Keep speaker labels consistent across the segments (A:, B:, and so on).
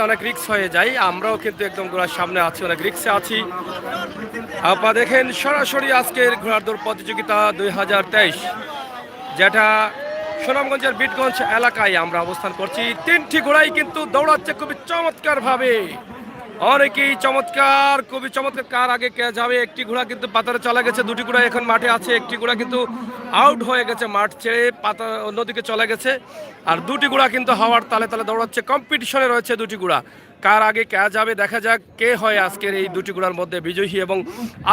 A: অনেক রিস্ক হয়ে যায়, আমরাও কিন্তু একদম ঘোড়ার সামনে আছি, অনেক রিস্কে আছি। আপনারা দেখেন সরাসরি আজকের ঘোড়ার দৌড় প্রতিযোগিতা 2023, যেটা সুনামগঞ্জের বিটগঞ্জ এলাকায় আমরা অবস্থান করছি। তিনটি ঘোড়াই কিন্তু দৌড়াচ্ছে খুবই চমৎকার ভাবে, অনেকেই চমৎকার, খুবই চমৎকার। কার আগে কে যাবে, একটি ঘোড়া কিন্তু পাতারে চলে গেছে, দুটি ঘোড়া এখন মাঠে আছে, একটি ঘোড়া কিন্তু আউট হয়ে গেছে, মাঠ ছেড়ে পাতা অন্যদিকে চলে গেছে, আর দুটি ঘোড়া কিন্তু হাওয়ার তালে তালে দৌড়াচ্ছে। কম্পিটিশনে রয়েছে দুটি ঘোড়া, কার আগে কে যাবে দেখা যাক কে হয় আজকের এই দুটি ঘোড়ার মধ্যে বিজয়ী, এবং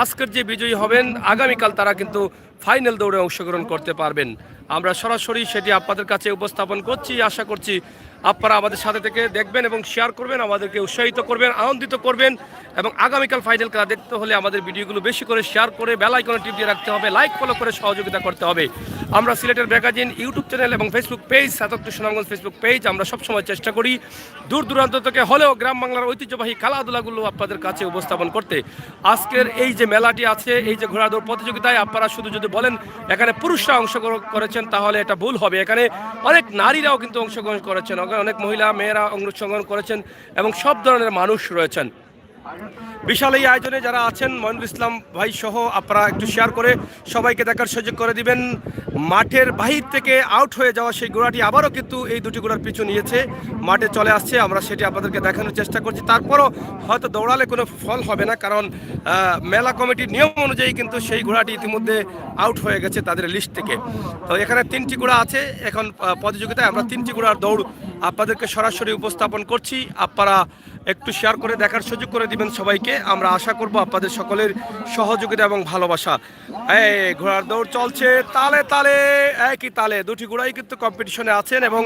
A: আজকের যে বিজয়ী হবেন আগামীকাল তারা কিন্তু ফাইনাল দৌড়ে অংশগ্রহণ করতে পারবেন। আমরা সরাসরি সেটি আপনাদের কাছে উপস্থাপন করছি। আশা করছি আপনারা আমাদের সাথে থেকে দেখবেন এবং শেয়ার করবেন, আমাদেরকে উৎসাহিত করবেন, আনন্দিত করবেন, এবং আগামীকাল ফাইনাল খেলা দেখতে হলে আমাদের ভিডিওগুলো বেশি করে শেয়ার করে বেল আইকনে টিপ দিয়ে রাখতে হবে, লাইক ফলো করে সহযোগিতা করতে হবে। আমরা সিলেটের ম্যাগাজিন ইউটিউব চ্যানেল এবং Facebook page, Satkhira Sunamganj Facebook page, আমরা সবসময় চেষ্টা করি দূর দূরান্ত থেকে হলেও গ্রাম বাংলার ঐতিহ্যবাহী খেলাধুলাগুলো আপনাদের কাছে উপস্থাপন করতে। আজকের এই যে মেলাটি আছে, এই যে ঘোড়া দৌড় প্রতিযোগিতায় আপনারা শুধু যদি বলেন এখানে পুরুষরা অংশগ্রহণ করেছেন তাহলে এটা ভুল হবে। এখানে অনেক নারীরাও কিন্তু অংশগ্রহণ করেছেন, অনেক মহিলা মেয়েরা অংশগ্রহণ করেছেন, এবং সব ধরনের মানুষ রয়েছেন। বিশাল এই আয়োজনে যারা আছেন, মইনুল ইসলাম ভাই সহ আপনারা একটু শেয়ার করে সবাইকে দেখার সুযোগ করে দিবেন। মাঠের বাহির থেকে আউট হয়ে যাওয়া সেই ঘোড়াটি আবারও কিন্তু এই দুটি ঘোড়ার পিছু নিয়েছে, মাঠে চলে আসছে, আমরা সেটি আপনাদেরকে দেখানোর চেষ্টা করছি। তারপরও হয়তো দৌড়ালে কোনো ফল হবে না, কারণ মেলা কমিটির নিয়ম অনুযায়ী কিন্তু সেই ঘোড়াটি ইতিমধ্যে আউট হয়ে গেছে তাদের লিস্ট থেকে। তো এখানে তিনটি ঘোড়া আছে এখন প্রতিযোগিতায়, আমরা তিনটি ঘোড়ার দৌড় আপনাদেরকে সরাসরি উপস্থাপন করছি। আপনারা একটু শেয়ার করে দেখার সুযোগ করে দিবেন সবাইকে। আমরা আশা করব আপনাদের সকলের সহযোগিতা এবং ভালোবাসা। এই ঘোড়ার দৌড় চলছে তালে তালে, একই তালে দুটি ঘোড়াই কিন্তু কম্পিটিশনে আছেন, এবং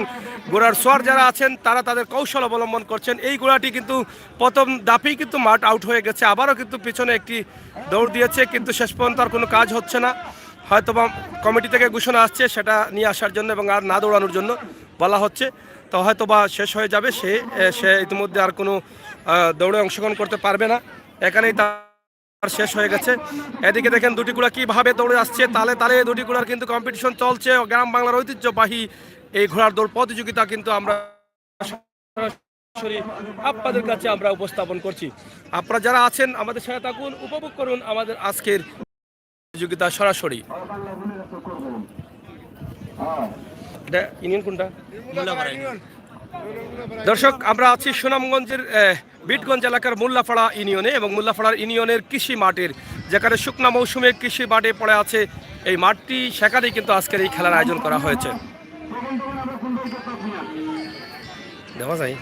A: ঘোড়ার সোয়ার যারা আছেন তারা তাদের কৌশল অবলম্বন করছেন। এই ঘোড়াটি কিন্তু প্রথম দাপেই কিন্তু মাঠ আউট হয়ে গেছে, আবারও কিন্তু পিছনে একটি দৌড় দিয়েছে, কিন্তু শেষ পর্যন্ত আর কোনো কাজ হচ্ছে না। হয়তো বা কমিটি থেকে ঘোষণা আসছে সেটা নিয়ে আসার জন্য এবং আর না দৌড়ানোর জন্য বলা হচ্ছে, তো হয়তো বা শেষ হয়ে যাবে, সে ইতিমধ্যে আর কোনো দৌড়ে অংশগ্রহণ করতে পারবে না, এখানেই তার শেষ হয়ে গেছে। এদিকে দেখেন দুটি ঘোড়া কীভাবে দৌড়ে আসছে, তালে তালে দুটি ঘোড়ার কিন্তু কম্পিটিশন চলছে। গ্রাম বাংলার ঐতিহ্যবাহী এই ঘোড়ার দৌড় প্রতিযোগিতা কিন্তু আমরা সরাসরি আপনাদের কাছে আমরা উপস্থাপন করছি। আপনারা যারা আছেন আমাদের সাথে থাকুন, উপভোগ করুন আমাদের আজকের প্রতিযোগিতা সরাসরি। ইউনিয়ন কোনটা? দর্শক, আমরা আছি সুনামগঞ্জের বিটগঞ্জ এলাকার মোল্লাপাড়া ইউনিয়নে, এবং মোল্লাপাড়ার ইউনিয়নের কৃষি মাঠের, যেখানে শুকনা মৌসুমে কৃষি মাঠে পড়ে আছে এই মাঠটি, সেখানেই কিন্তু আজকের এই খেলার আয়োজন করা হয়েছে। দেখা যায়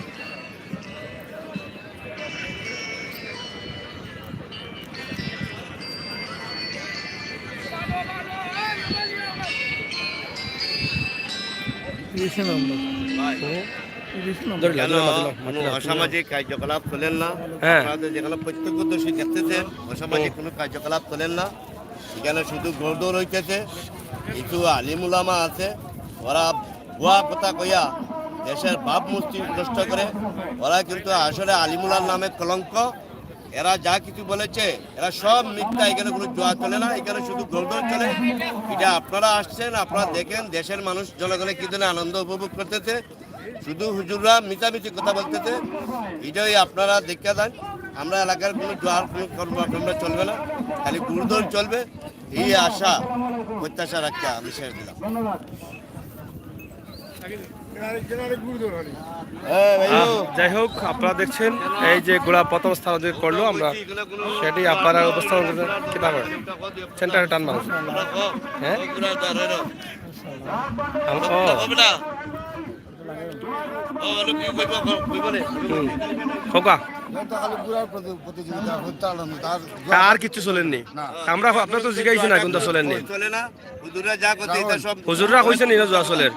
B: অসামাজিক কার্যকলাপ চলেন না, যেখানে প্রত্যক্ষদর্শী দেখতেছেন অসামাজিক কোনো কার্যকলাপ চলেন না, সেখানে শুধু গড়দৌড় হইতেছে। কিছু আলিমুলামা আছে, ওরা ভুয়া কথা কইয়া দেশের ভাবমূর্তি নষ্ট করে, ওরা কিন্তু আসলে আলিমুলার নামে কলঙ্ক। এরা যা কিছু বলেছে এরা সব মিথ্যা, এখানে কোনো জোয়া চলে না, এখানে শুধু গড়দৌড় চলে। এটা আপনারা আসছেন, আপনারা দেখেন দেশের মানুষ জনগণের কি ধরনের আনন্দ উপভোগ করতেছে, শুধু হুজুররা মিথামিথি কথা বলতেছে, এটাই আপনারা দেখে দেন। আমরা এলাকার কোনো জোয়ার কোনো কর্মকাণ্ড চলবে না, খালি গুরুদৌড় চলবে, এই আশা প্রত্যাশা রাখতে আমি শেষ দিলাম।
A: যাই হোক, আপনারা দেখছেন এই যে ঘোড়া প্রথম স্থান অধিকার করলো, আমরা সেটি আপনারা উপস্থাপন করতে কিভাবে সেন্টারে টান মানুষ। হ্যাঁ আর কিছু চলেননি, আমরা আপনার তো জিজ্ঞাসা না কিন্তু চলেননি। হুজুররা কইছেন জোয়া চলের,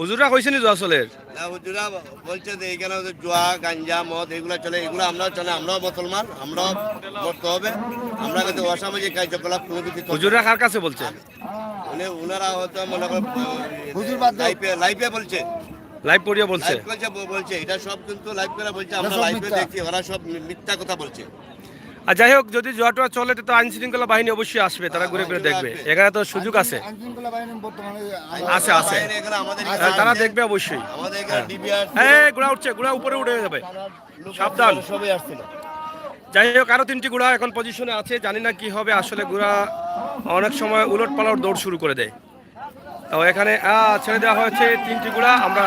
A: হুজুররা কইছেন জোয়া চলের,
B: হুজুরা বলছে যে এখানে জোয়া গাঞ্জা মদ এগুলো চলে, এগুলো আমরাও চলে, আমরাও মুসলমান, আমরাও করতে হবে। আমরা কিন্তু অসামাজিক কার্যকলাপ কোনো কিছু।
A: হুজুররা কার কাছে বলছে?
B: ওনারা হয়তো মনে করেন লাইভে বলছে,
A: লাইভ পড়িয়ে বলছে
B: এটা সব কিন্তু লাইভ করে বলছে, আমরা লাইভে দেখি, ওরা সব মিথ্যা কথা বলছে।
A: আর যাই হোক, যদি জোয়াটোয়া চলে তো আইন শৃঙ্খলা বাহিনী অবশ্যই আসবে, তারা ঘুরে ঘুরে দেখবে, এখানে তো সুযোগ আছে। আছে আছে,
B: এখানে আমাদের
A: তারা দেখবে অবশ্যই।
B: আমাদের এখানে ডিবিআর
A: এই ঘোড়া উঠছে, ঘোড়া উপরে উঠে যাবে, সাবধান।
B: সবাই আসছিল।
A: যাই হোক, আরো 3টি ঘোড়া এখন পজিশনে আছে, জানি না কি হবে আসলে। ঘোড়া অনেক সময় উলট পালট দৌড় শুরু করে দেয়। তো এখানে ছেড়ে দেওয়া হয়েছে 3টি ঘোড়া, আমরা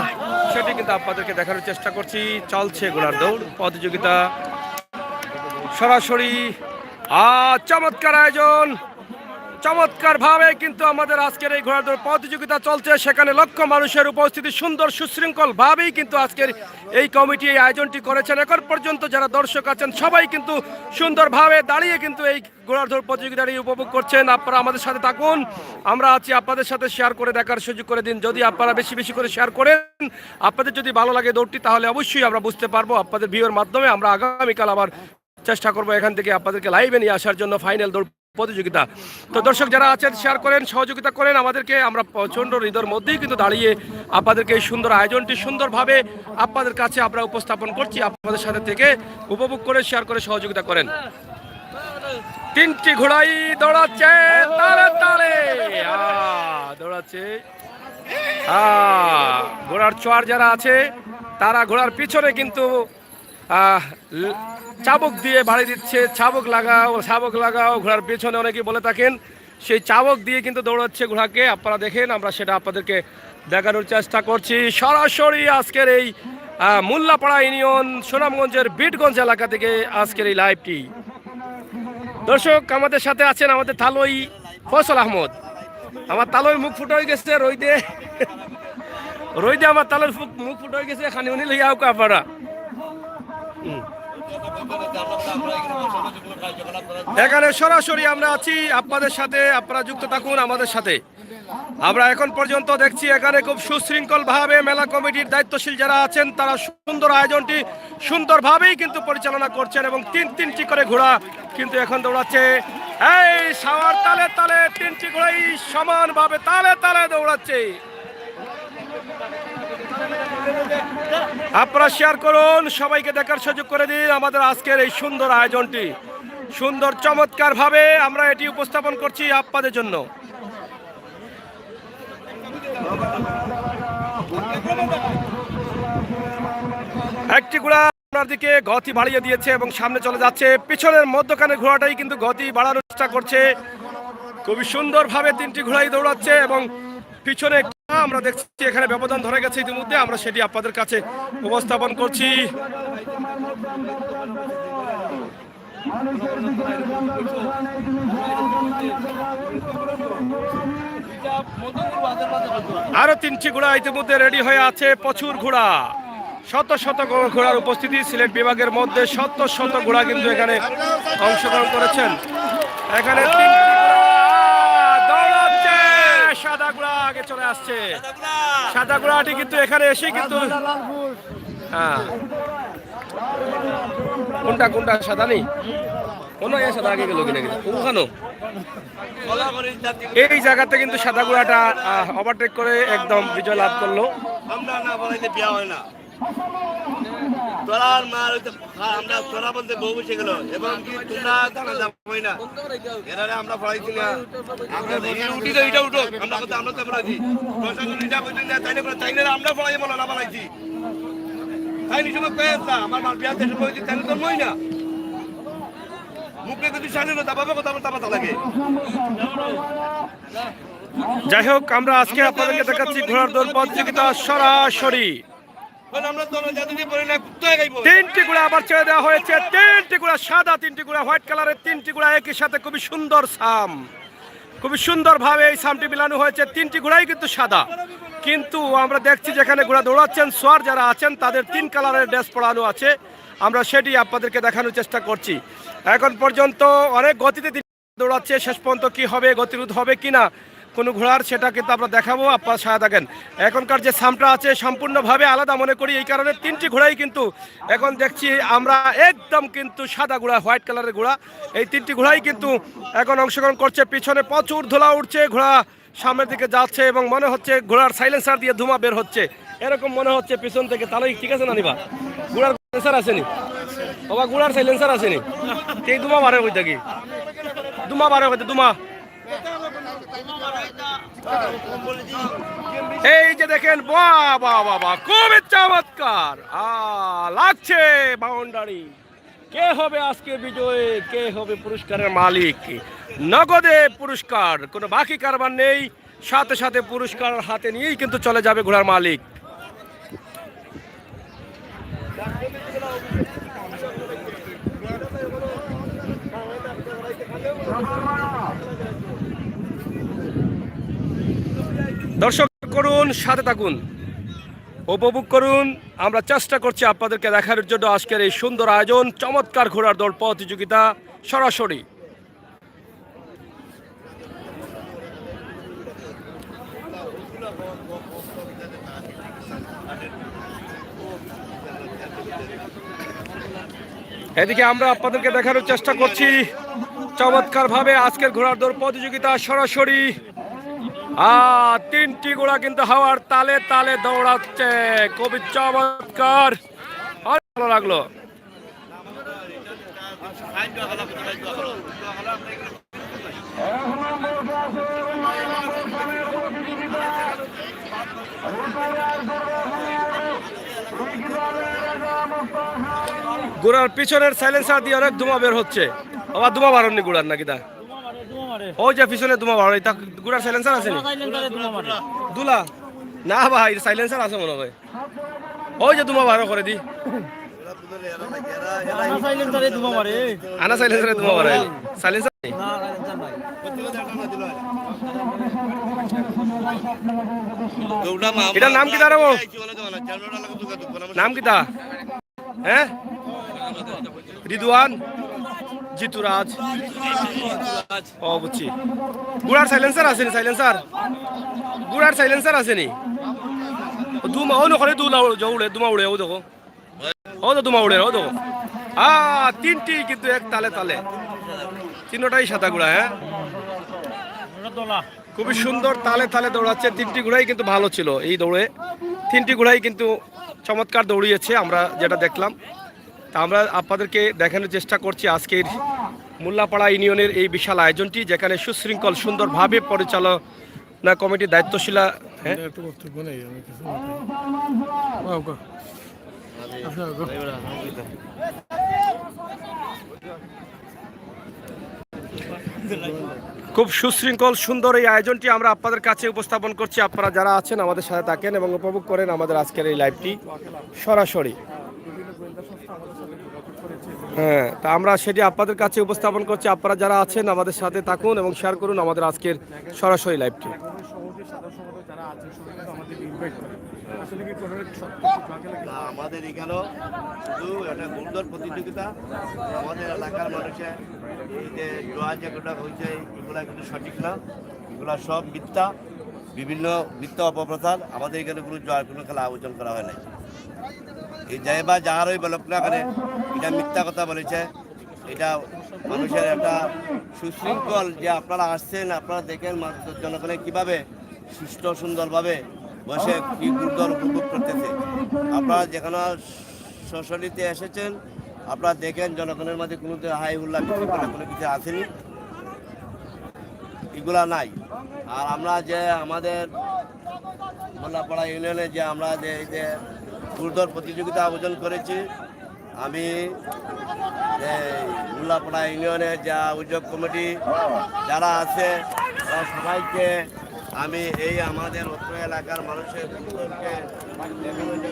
A: সেটি কিন্তু আপনাদেরকে দেখানোর চেষ্টা করছি। চলছে ঘোড়ার দৌড় প্রতিযোগিতা সরাসরি। চমৎকার আয়োজন, চমৎকার ভাবে কিন্তু আমাদের আজকের এই ঘোড়ার দৌড় প্রতিযোগিতা চলছে। সেখানে লক্ষ মানুষের উপস্থিতি, সুন্দর সুশৃঙ্খল ভাবেই কিন্তু আজকের এই কমিটি এই আয়োজনটি করেছেন। এখন পর্যন্ত যারা দর্শক আছেন সবাই কিন্তু সুন্দরভাবে দাঁড়িয়ে কিন্তু এই ঘোড়ার দৌড় প্রতিযোগিতাটি উপভোগ করছেন। আপনারা আমাদের সাথে থাকুন, আমরা আছি আপনাদের সাথে, শেয়ার করে দেখার সুযোগ করে দিন। যদি আপনারা বেশি বেশি করে শেয়ার করেন, আপনাদের যদি ভালো লাগে দৌড়টি, তাহলে অবশ্যই আমরা বুঝতে পারবো। আপনাদের ভিউয়ের মাধ্যমে আমরা আগামীকাল আবার চেষ্টা করবো এখান থেকে আপনাদেরকে লাইভে নিয়ে আসার জন্য ফাইনাল দৌড় প্রতিযোগিতা। তো দর্শক যারা আছেন শেয়ার করেন, সহযোগিতা করেন আমাদেরকে। আমরা প্রচণ্ড হৃদয়ের মধ্যেই কিন্তু দাঁড়িয়ে আপনাদেরকে এই সুন্দর আয়োজনটি সুন্দরভাবে আপনাদের কাছে আমরা উপস্থাপন করছি। আপনাদের সাথে থেকে উপভোগ করে শেয়ার করে সহযোগিতা করেন। 3টি ঘোড়াই দৌড়াচ্ছে, তালে তালে দৌড়াচ্ছে। ঘোড়ার চোয়ার যারা আছে তারা ঘোড়ার পিছনে কিন্তু চাবুক দিয়ে বাড়ি দিচ্ছে। চাবুক লাগাও, চাবুক লাগাও, ঘোড়ার পেছনে অনেকেই বলে থাকেন। সেই চাবুক দিয়ে কিন্তু দৌড়াচ্ছে ঘোড়াকে, আপনারা দেখেন। আমরা সেটা আপনাদেরকে দেখানোর চেষ্টা করছি সরাসরি আজকের এই মোল্লাপাড়া ইউনিয়ন সুনামগঞ্জের বিটগঞ্জ এলাকা থেকে আজকের এই লাইভটি। দর্শক আমাদের সাথে আছেন আমাদের তালই ফয়সাল আহমদ। আমার তালই মুখ ফুটো হয়ে গেছে রইদে, রইদে আমার তালের মুখ ফুটো হয়ে গেছে। খানি উনি লইয়া আপনারা এখানে সরাসরি আমরা আছি আপনাদের সাথে, আপনারা যুক্ত থাকুন আমাদের সাথে। আমরা এখন পর্যন্ত দেখছি এখানে খুব সুশৃঙ্খল ভাবে মেলা কমিটির দায়িত্বশীল যারা আছেন তারা সুন্দর আয়োজনটি সুন্দরভাবেই কিন্তু পরিচালনা করছেন এবং 3টি করে ঘোড়া কিন্তু এখন দৌড়াচ্ছে। এই সাওয়ার তালে তালে 3টি ঘোড়াই সমানভাবে তালে তালে দৌড়াচ্ছে। আপনারা শেয়ার করুন, সবাইকে দেখার সুযোগ করে দিন আমাদের আজকের এই সুন্দর আয়োজনটি। সুন্দর চমৎকার ভাবে আমরা এটি উপস্থাপন করছি আপনাদের জন্য। একটি ঘোড়া আপনার দিকে গতি বাড়িয়ে দিয়েছে এবং সামনে চলে যাচ্ছে। পিছনের মধ্যখানে ঘোড়াটাই কিন্তু গতি বাড়ানোর চেষ্টা করছে। খুবই সুন্দরভাবে 3টি ঘোড়াই দৌড়াচ্ছে এবং পিছনে আমরা দেখছি এখানে ব্যবধান ধরে গেছে ইতিমধ্যে, আমরা সেটি আপনাদের কাছে উপস্থাপন করছি। আরো 3টি ঘোড়া ইতিমধ্যে রেডি হয়ে আছে। প্রচুর ঘোড়া, শত শত ঘোড়ার উপস্থিতি। সিলেট বিভাগের মধ্যে শত শত ঘোড়া কিন্তু এখানে অংশগ্রহণ করেছেন। এখানে সাদা ঘোড়া আগে চলে আসছে। সাদা ঘোড়াটি কিন্তু এখানে এসে কিন্তু কোনটা কোনটা সাদা নেই, কোনো সাদা আগে গেল কিনা ওখানে এই জায়গাতে কিন্তু সাদা ঘোড়াটা ওভারটেক করে একদম বিজয় লাভ করলো।
B: আমরা না বলাইতে বিয়া হয় না, তোরার মার আমরা তোরা বলতে বউ বসে গেল এবং কি তোমরা জানা যাবই না এরারে আমরা পড়াইছি না। আমরা উঠি তো এটা উঠো, আমরা কথা আমরা তো পড়াইছি প্রশাসন এটা বলছেন না, তাইলে করে তাইলে আমরা পড়াই বলো না বানাইছি তাই নি সময় পেয়েছ না। আমার মার বিয়া দেশে বইছি তাইলে তো মই না মুখে যদি সামনে না দাবাবে কথা আমার দাবাতা লাগে।
A: যাই হোক, আমরা আজকে আপনাদেরকে দেখাচ্ছি ঘোড়ার দৌড় প্রতিযোগিতা সরাসরি। 3টি ঘোড়া আবার ছেড়ে দেওয়া হয়েছে। 3টি ঘোড়া সাদা, 3টি ঘোড়া হোয়াইট কালারের। 3টি ঘোড়া একই সাথে খুবই সুন্দর সাম, খুবই সুন্দরভাবে এই সামটি মিলানো হয়েছে। 3টি ঘোড়াই কিন্তু সাদা, কিন্তু আমরা দেখছি যেখানে ঘোড়া দৌড়াচ্ছেন সোয়ার যারা আছেন তাদের 3 কালারের ড্রেস পরানো আছে। আমরা সেটি আপনাদেরকে দেখানোর চেষ্টা করছি। এখন পর্যন্ত অনেক গতিতে দৌড়াচ্ছে, শেষ পর্যন্ত কি হবে, গতিরোধ হবে কিনা কোনো ঘোড়ার সেটা কিন্তু আমরা দেখাবো, আপনারা সাথে থাকেন। এখনকার যে সামটা আছে সম্পূর্ণভাবে আলাদা মনে করি, এই কারণে 3টি ঘোড়াই কিন্তু এখন দেখছি আমরা একদম কিন্তু সাদা ঘোড়া, হোয়াইট কালারের ঘোড়া। এই 3টি ঘোড়াই কিন্তু এখন অংশগ্রহণ করছে। পিছনে প্রচুর ধুলা উঠছে, ঘোড়া সামনের দিকে যাচ্ছে এবং মনে হচ্ছে ঘোড়ার সাইলেন্সার দিয়ে ধোঁয়া বের হচ্ছে, এরকম মনে হচ্ছে পিছন থেকে। তাহলে ঠিক আছে না নিবা, ঘোড়ার সাইলেন্সার আসেনি বাবা গুড়ার সাইলেন্সার আছে নি এই দুমা বারে কইতা কি দুমা বারে কইতা দুমা এই যে দেখেন বাহ বাহ বাবা খুবই চমৎকার লাগছে বাউন্ডারি কে হবে আজকে বিজয়ী কে হবে পুরস্কারের মালিক নগদে পুরস্কার কোনো বাকি কারবার নেই সাথে সাথে পুরস্কার হাতে নিয়েই কিন্তু চলে যাবে ঘোড়ার মালিক দর্শক করুন সাথে থাকুন উপভোগ করুন আমরা চেষ্টা করছি আপনাদেরকে দেখার জন্য আজকের এই সুন্দর আয়োজন চমৎকার ঘোড়ার দৌড় প্রতিযোগিতা সরাসরি এদিকে আমরা আপনাদেরকে দেখানোর চেষ্টা করছি চমৎকার ভাবে আজকের ঘোড়ার দৌড় প্রতিযোগিতা সরাসরি তিনটি ঘোড়া কিন্তু হাওয়ার তালে তালে দৌড়াচ্ছে খুবই চমৎকার ভালো লাগলো ঘোড়ার পিছনের সাইলেন্সার দিয়ে অনেক ধোঁয়া বের হচ্ছে আবার ধোঁয়া বাড়াননি ঘোড়ার নাকি দা ওই যে পিছনে ধোঁয়া বাড়াই তা ঘোড়ার সাইলেন্সার আছে দুলা না ভাই সাইলেন্সার আছে মনে হয় ওই যে ধোঁয়া বাড়া করে দি আনা সাইলেন্সারে ধোঁয়া বাড়াই সাইলেন্সার এটার নাম কি দাঁড়াবো নাম কি তা হ্যাঁ রিদওয়ান জিতুরাজ ও বুঝছি গুড়ার সাইলেন্সার আসেনি সাইলেন্সার গুড়ার সাইলেন্সার আসেনি দুমা ও নখরে দুলা উড়ে দুমা উড়ে ও দেখো ও তো দুমা উড়ে ও দেখো তিনটি কিন্তু এক তালে তালে তিনটাই সাদা গুড়া হ্যাঁ খুবই সুন্দর তালে তালে দৌড়াচ্ছে তিনটি ঘোড়াই কিন্তু ভালো ছিল এই দৌড়ে তিনটি ঘোড়াই কিন্তু চমৎকার দৌড়িয়েছে আমরা যেটা দেখলাম তা আমরা আপনাদেরকে দেখানোর চেষ্টা করছি আজকের মোল্লাপাড়া ইউনিয়নের এই বিশাল আয়োজনটি যেখানে সুশৃঙ্খল সুন্দরভাবে পরিচালনা কমিটির দায়িত্বশীলা খুব সুশৃঙ্খল সুন্দর এই আয়োজনটি আমরা আপনাদের কাছে উপস্থাপন করছি আপনারা যারা আছেন আমাদের সাথে থাকেন এবং উপভোগ করেন আমাদের আজকের এই লাইভটি সরাসরি হ্যাঁ তা আমরা সেটি আপনাদের কাছে উপস্থাপন করছি আপনারা যারা আছেন আমাদের সাথে থাকুন এবং শেয়ার করুন আমাদের আজকের সরাসরি লাইভটি
B: আমাদের এখানেও শুধু একটা সুন্দর প্রতিযোগিতা আমাদের এলাকার মানুষের এই যে জোয়া যেগুলো হয়েছে এগুলো কিন্তু সঠিক না এগুলো সব মিথ্যা বিভিন্ন মিথ্যা অপপ্রচার আমাদের এখানে কোনো জোয়ার কোনো খেলা আয়োজন করা হয় নাই এই যাই বা যাহারই বলক না করে এটা মিথ্যা কথা বলেছে এটা মানুষের একটা সুশৃঙ্খল যে আপনারা আসছেন আপনারা দেখেন জনগণের কীভাবে সুষ্ঠ সুন্দরভাবে বসে কি দুর্দল উপভোগ করতেছে আপনারা যেখানে সশরীতে এসেছেন আপনারা দেখেন জনগণের মাঝে কোনো হাই হুল্লা কোনো কিছু আসেনি এগুলা নাই আর আমরা যে আমাদের মোল্লাপাড়া ইউনিয়নে যে আমরা যে এই যে দুর্দল প্রতিযোগিতা আয়োজন করেছি আমি মোল্লাপাড়া ইউনিয়নের যা উদ্যোগ কমিটি যারা আছে তারা সবাইকে আমি এই আমাদের অত্র এলাকার মানুষের সুন্দরকে মানুষের মধ্যে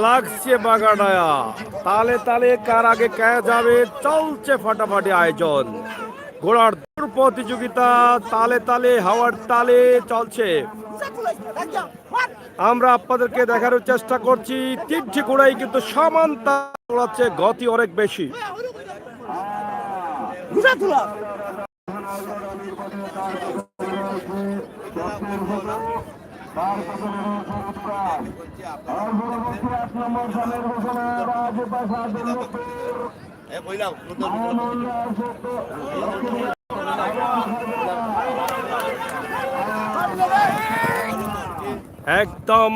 A: লাগছে বাগাডায়া তালে তালে কার আগে কে যাবে চলছে ফাটাফাটি আয়োজন ঘোড়ার দৌড় প্রতিযোগিতা তালে তালে হাওয়ার তালে চলছে আমরা আপনাদেরকে দেখানোর চেষ্টা করছি তিনটি ঘোড়াই কিন্তু সমান দৌড়াচ্ছে গতি অনেক বেশি একদম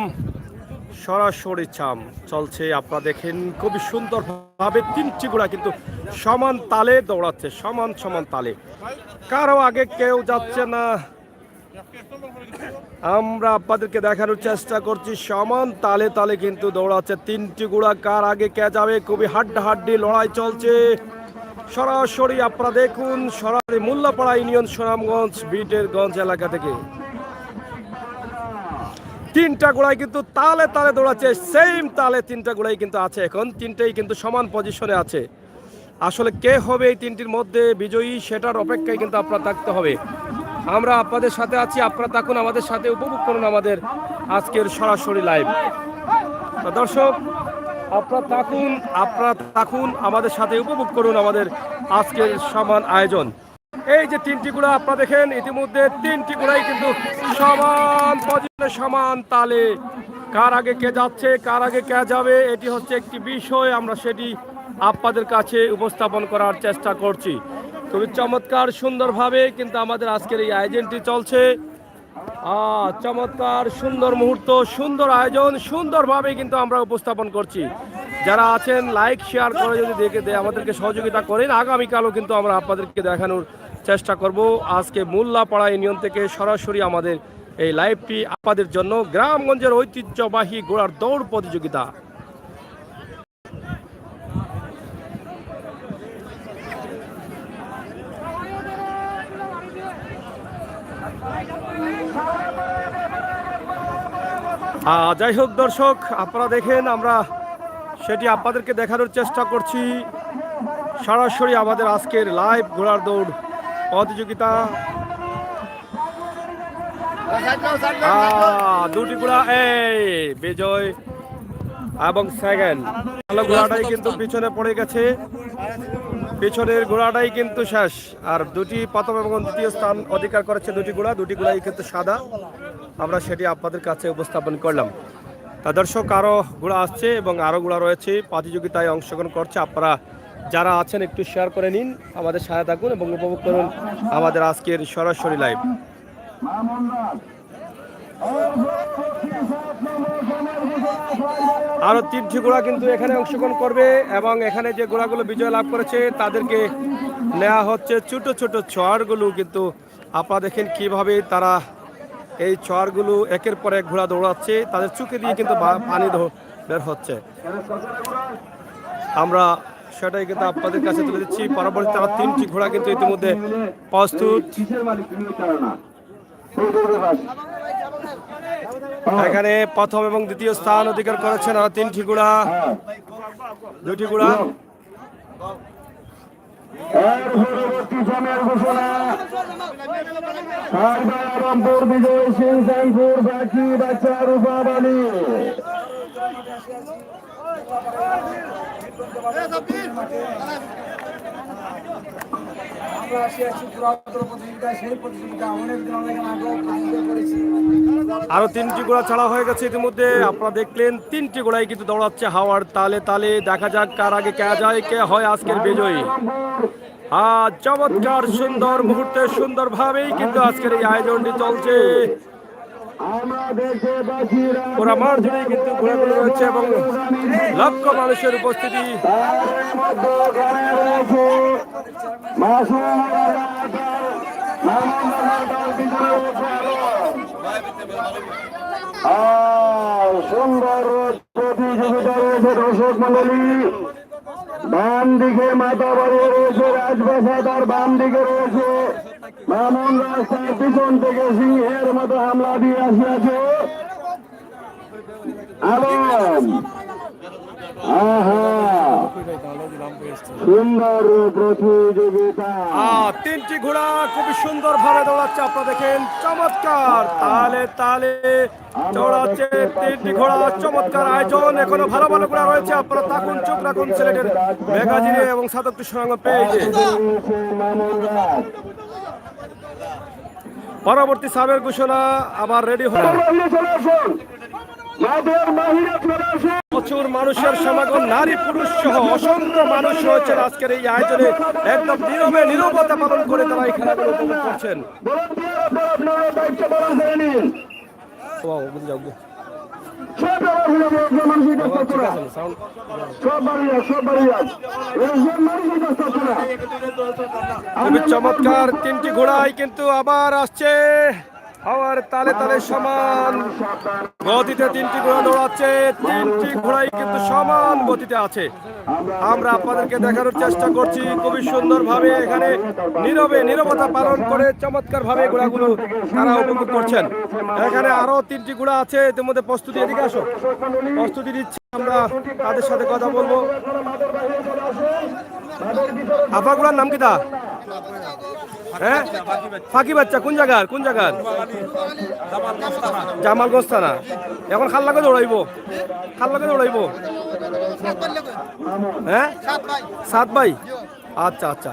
A: সরাসরি চাম চলছে। আপনারা দেখেন খুবই সুন্দরভাবে তিনটি ঘোড়া কিন্তু সমান তালে দৌড়াচ্ছে, সমান সমান তালে, কারো আগে কেউ যাচ্ছে না। আমরা আপনাদেরকে দেখানোর চেষ্টা করছি সমান তালে তালে কিন্তু দৌড়াচ্ছে তিনটি ঘোড়া, কার আগে কে যাবে খুবই হাড্ডাহাড্ডি লড়াই চলছে। সরাসরি আপনারা দেখুন, সরাসরি মোল্লাপাড়া ইউনিয়ন সুনামগঞ্জ বিটের গঞ্জ এলাকা থেকে তিনটা ঘোড়াই কিন্তু তালে তালে দৌড়াচ্ছে, সেম তালে তিনটা ঘোড়াই কিন্তু আছে, এখন তিনটেই কিন্তু সমান পজিশনে আছে। আসলে কে হবে এই তিনটির মধ্যে বিজয়ী সেটার অপেক্ষায় কিন্তু আপনারা থাকতে হবে। আমরা আপনাদের সাথে আছি, আপনারা থাকুন আমাদের সাথে, উপভোগ করুন আমাদের আজকের সরাসরি লাইভ। দর্শক আপনারা থাকুন আমাদের সাথে, উপভোগ করুন আমাদের আজকের সমান আয়োজন। এই যে তিনটি ঘোড়া আপনারা দেখেন, ইতিমধ্যে তিনটি ঘোড়াই কিন্তু সমান পজিশনে, সমান তালে, কার আগে কে যাচ্ছে কার আগে কে যাবে এটি হচ্ছে একটি বিষয়, আমরা সেটি আপনাদের কাছে উপস্থাপন করার চেষ্টা করছি। খুবই চমৎকার সুন্দরভাবে কিন্তু আমাদের আজকের এই আয়োজনটি চলছে। চমৎকার সুন্দর মুহূর্ত, সুন্দর আয়োজন, সুন্দরভাবে কিন্তু আমরা উপস্থাপন করছি। যারা আছেন লাইক শেয়ার করে যদি আমাদেরকে সহযোগিতা করেন, আগামীকালও কিন্তু আমরা আপনাদেরকে দেখানোর চেষ্টা করব। আজকে মোল্লাপাড়া ইউনিয়ন থেকে সরাসরি আমাদের এই লাইভটি আপনাদের জন্য, গ্রামগঞ্জের ঐতিহ্যবাহী ঘোড়ার দৌড় প্রতিযোগিতা। যাই হোক দর্শক, আপনারা দেখেন, আমরা সেটি আপনাদেরকে দেখানোর চেষ্টা করছি সরাসরি আমাদের আজকের লাইভ ঘোড়ার দৌড় প্রতিযোগিতা। দুটি ঘোড়া এই বিজয় এবং সেকেন্ড, ভালো ঘোড়াটাই কিন্তু পিছনে পড়ে গেছে, পিছনের ঘোড়াটাই কিন্তু শেষ। আর দুটি প্রথম এবং দ্বিতীয় স্থান অধিকার করেছে দুটি ঘোড়াই কিন্তু সাদা, আমরা সেটি আপনাদের কাছে উপস্থাপন করলাম। তা দর্শক, আরও ঘোড়া আসছে এবং আরও ঘোড়া রয়েছে প্রতিযোগিতায় অংশগ্রহণ করছে। আপনারা যারা আছেন একটু শেয়ার করে নিন, আমাদের সাথে থাকুন এবং উপভোগ করুন আমাদের আজকের সরাসরি লাইভ। আরো তিনটি ঘোড়া কিন্তু এখানে অংশগ্রহণ করবে এবং এখানে যে ঘোড়াগুলো বিজয় লাভ করেছে তাদেরকে নেওয়া হচ্ছে ছোট ছোট চড়গুলো। কিন্তু আপনারা দেখেন কিভাবে তারা এই চড়গুলো একের পর এক ঘোড়া দৌড়াচ্ছে, তাদের চোখে দিয়ে কিন্তু পানি বের হচ্ছে। আমরা সেটাই কিন্তু আপনাদের কাছে তুলে দিচ্ছি। পরবর্তী তারা তিনটি ঘোড়া কিন্তু ইতিমধ্যে প্রস্তুত। এখানে প্রথম এবং দ্বিতীয় স্থান অধিকার করেছেন আর তিনটি ঘোড়া, দুটি ঘোড়া। আরো তিনটি ঘোড়া ছাড়া হয়ে গেছে ইতিমধ্যে, আপনারা দেখলেন তিনটি ঘোড়াই কিন্তু দৌড়াচ্ছে হাওয়ার তালে তালে। দেখা যাক কার আগে কে যায়, কে হয় আজকের বিজয়ী। চমৎকার সুন্দর মুহূর্তে সুন্দরভাবেই কিন্তু আজকের এই আয়োজনটি চলছে। পুরা মাঠ জুড়ে কিন্তু ঘোড়াগুলো রয়েছে এবং লক্ষ মানুষের উপস্থিতি।
C: সুন্দর প্রতিযোগিতা রয়েছে দর্শক মন্ডলী। বাম দিকে মাথা বাড়িয়ে রয়েছে রাজপ্রাসাদ, আর বাম দিকে রয়েছে মামুন রাস্তার পিছন থেকে সিংহের মতো হামলা দিয়ে আসিয়াছে। সুন্দর প্রতিযোগিতা,
A: তিনটি ঘোড়া খুবই সুন্দর ভাবে দৌড়াচ্ছে, আপনারা দেখেন চমৎকার তালে তালে দৌড়াচ্ছে তিনটি ঘোড়া। চমৎকার আয়োজন, এখনো ভালো ভালো ঘোড়া রয়েছে, আপনারা থাকুন, চোখ রাখুন সিলেটের ম্যাগাজিনে এবং সাধক সঙ্গ পেয়েছে। পরবর্তী সাবের ঘোষণা আবার রেডি হল। প্রচুর মানুষের সমাগম, নারী পুরুষ সহ অসংখ্য মানুষ রয়েছেন আজকের এই আয়োজনে। একদম নীরবতা পালন করে তারা এই খেলাগুলো উপভোগ করছেন।
C: সব ব্যবহার মানুষের কাছে
A: ঠিক
C: তোরা
A: আছে সাউন্ড
C: সব বাড়িয়া এই মানুষের কাছে তোরা
A: খুবই চমৎকার তিনটি ঘোড়াই কিন্তু আবার আসছে হাওয়ার তালে তালে সমান গতিতে তিনটি ঘোড়া দৌড়াচ্ছে তিনটি ঘোড়াই কিন্তু সমান গতিতে আছে আমরা আপনাদেরকে দেখানোর চেষ্টা করছি খুবই সুন্দরভাবে এখানে নীরবতা পালন করে চমৎকার ভাবে ঘোড়াগুলো তারা উপভোগ করছেন এখানে আরো তিনটি ঘোড়া আছে ইতিমধ্যে প্রস্তুতি এদিকে আসো প্রস্তুতি দিচ্ছি আমরা তাদের সাথে কথা বলবো আপা ঘোড়ার নাম কি তা হ্যাঁ ফাঁকি বাচ্চা কোন জায়গার জামালগঞ্জ থানা এখন খাল্লাকে দৌড়াইবো হ্যাঁ 7 ভাই আচ্ছা আচ্ছা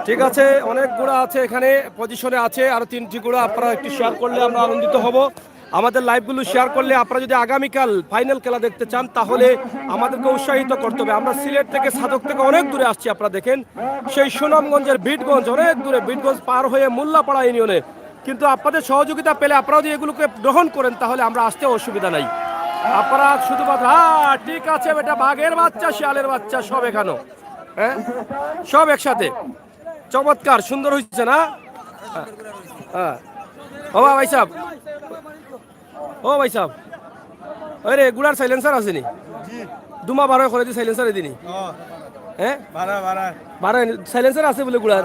A: ঠিক আছে অনেক ঘোড়া আছে এখানে পজিশনে আছে আরো তিনটি ঘোড়া আপনারা একটু শেয়ার করলে আমরা আনন্দিত হব আমাদের লাইভগুলো শেয়ার করলে আপনারা যদি আগামীকাল ফাইনাল খেলা দেখতে চান তাহলে আমাদেরকে উৎসাহিত করতে হবে আমরা সিলেট থেকে সাধক থেকে অনেক দূরে আসছি আপনারা দেখেন সেই সুনামগঞ্জের বিটগঞ্জ অনেক দূরে বিটগঞ্জ পার হয়ে মোল্লাপাড়া ইউনিয়নে কিন্তু আপনাদের সহযোগিতা পেলে আপনারা যদি এগুলোকে গ্রহণ করেন তাহলে আমরা আসতে অসুবিধা নাই আপনারা শুধুমাত্র ঠিক আছে বেটা বাঘের বাচ্চা শিয়ালের বাচ্চা সব এখানো হ্যাঁ সব একসাথে চমৎকার সুন্দর হচ্ছে না হ্যাঁ ও ভাই সাহেব ওই রে গুড়ার সাইলেন্সার আসেনি দুমা 12 করে দি সাইলেন্সার দিনি হ্যাঁ 12 সাইলেন্সার আছে বলে গুড়ার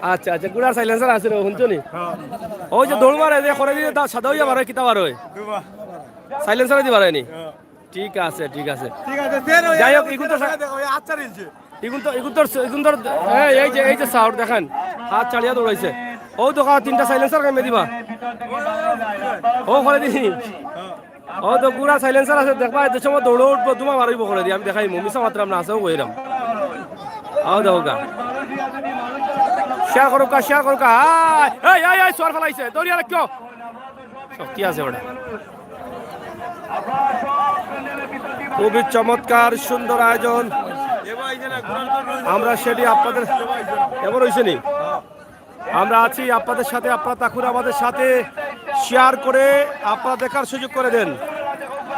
A: আচ্ছা আচ্ছা গুড়ার সাইলেন্সার আছে রে শুনছো নি ওই যে দৌড় মারে যে করে দিয়ে সাদা হইয়া বারো কিতা বারো সাইলেন্সার দি বারোয়নি ঠিক আছে যাই হোক এই যে সাউন্ড দেখেন হাত চালিয়া দৌড়াইছে ও দোকান 3টা সাইলেন্সার কামে দিবা ও করে দিনি ও তো পুরা সাইলেন্সার আছে দেখবা এত সময় দৌড় উঠবো তোমার মারিব করে দিই আমি দেখাই মিশা মাত্র আমরা আছেও কইরাম আও দেখোগা শেয়ার করুকা এই সোয়ার ফলাইছে দৌড়িয়া রাখিও শক্তি আছে ওটা খুবই চমৎকার সুন্দর আয়োজন আমরা সেটি আপনাদের এমন হয়েছে নি আমরা আছি আপনাদের সাথে আপনারা থাকুন আমাদের সাথে শেয়ার করে আপনারা দেখার সুযোগ করে দেন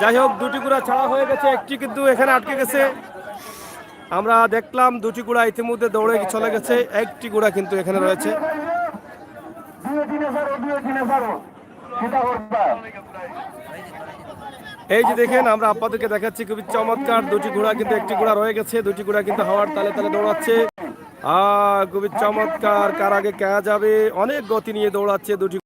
A: যাই হোক দুটি গুড়া ছাড়া হয়ে গেছে একটি কিন্তু এখানে আটকে গেছে আমরা দেখলাম দুটি গুড়া ইতিমধ্যে দৌড়ে চলে গেছে একটি গুড়া কিন্তু এখানে রয়েছে এই যে দেখেন আমরা আপনাদেরকে দেখাচ্ছি খুবই চমৎকার দুটি ঘোড়া কিন্তু একটি ঘোড়া রয়ে গেছে দুটি ঘোড়া কিন্তু হাওয়ার তালে তালে দৌড়াচ্ছে খুবই চমৎকার কার আগে কেয়া যাবে অনেক গতি নিয়ে দৌড়াচ্ছে দুটি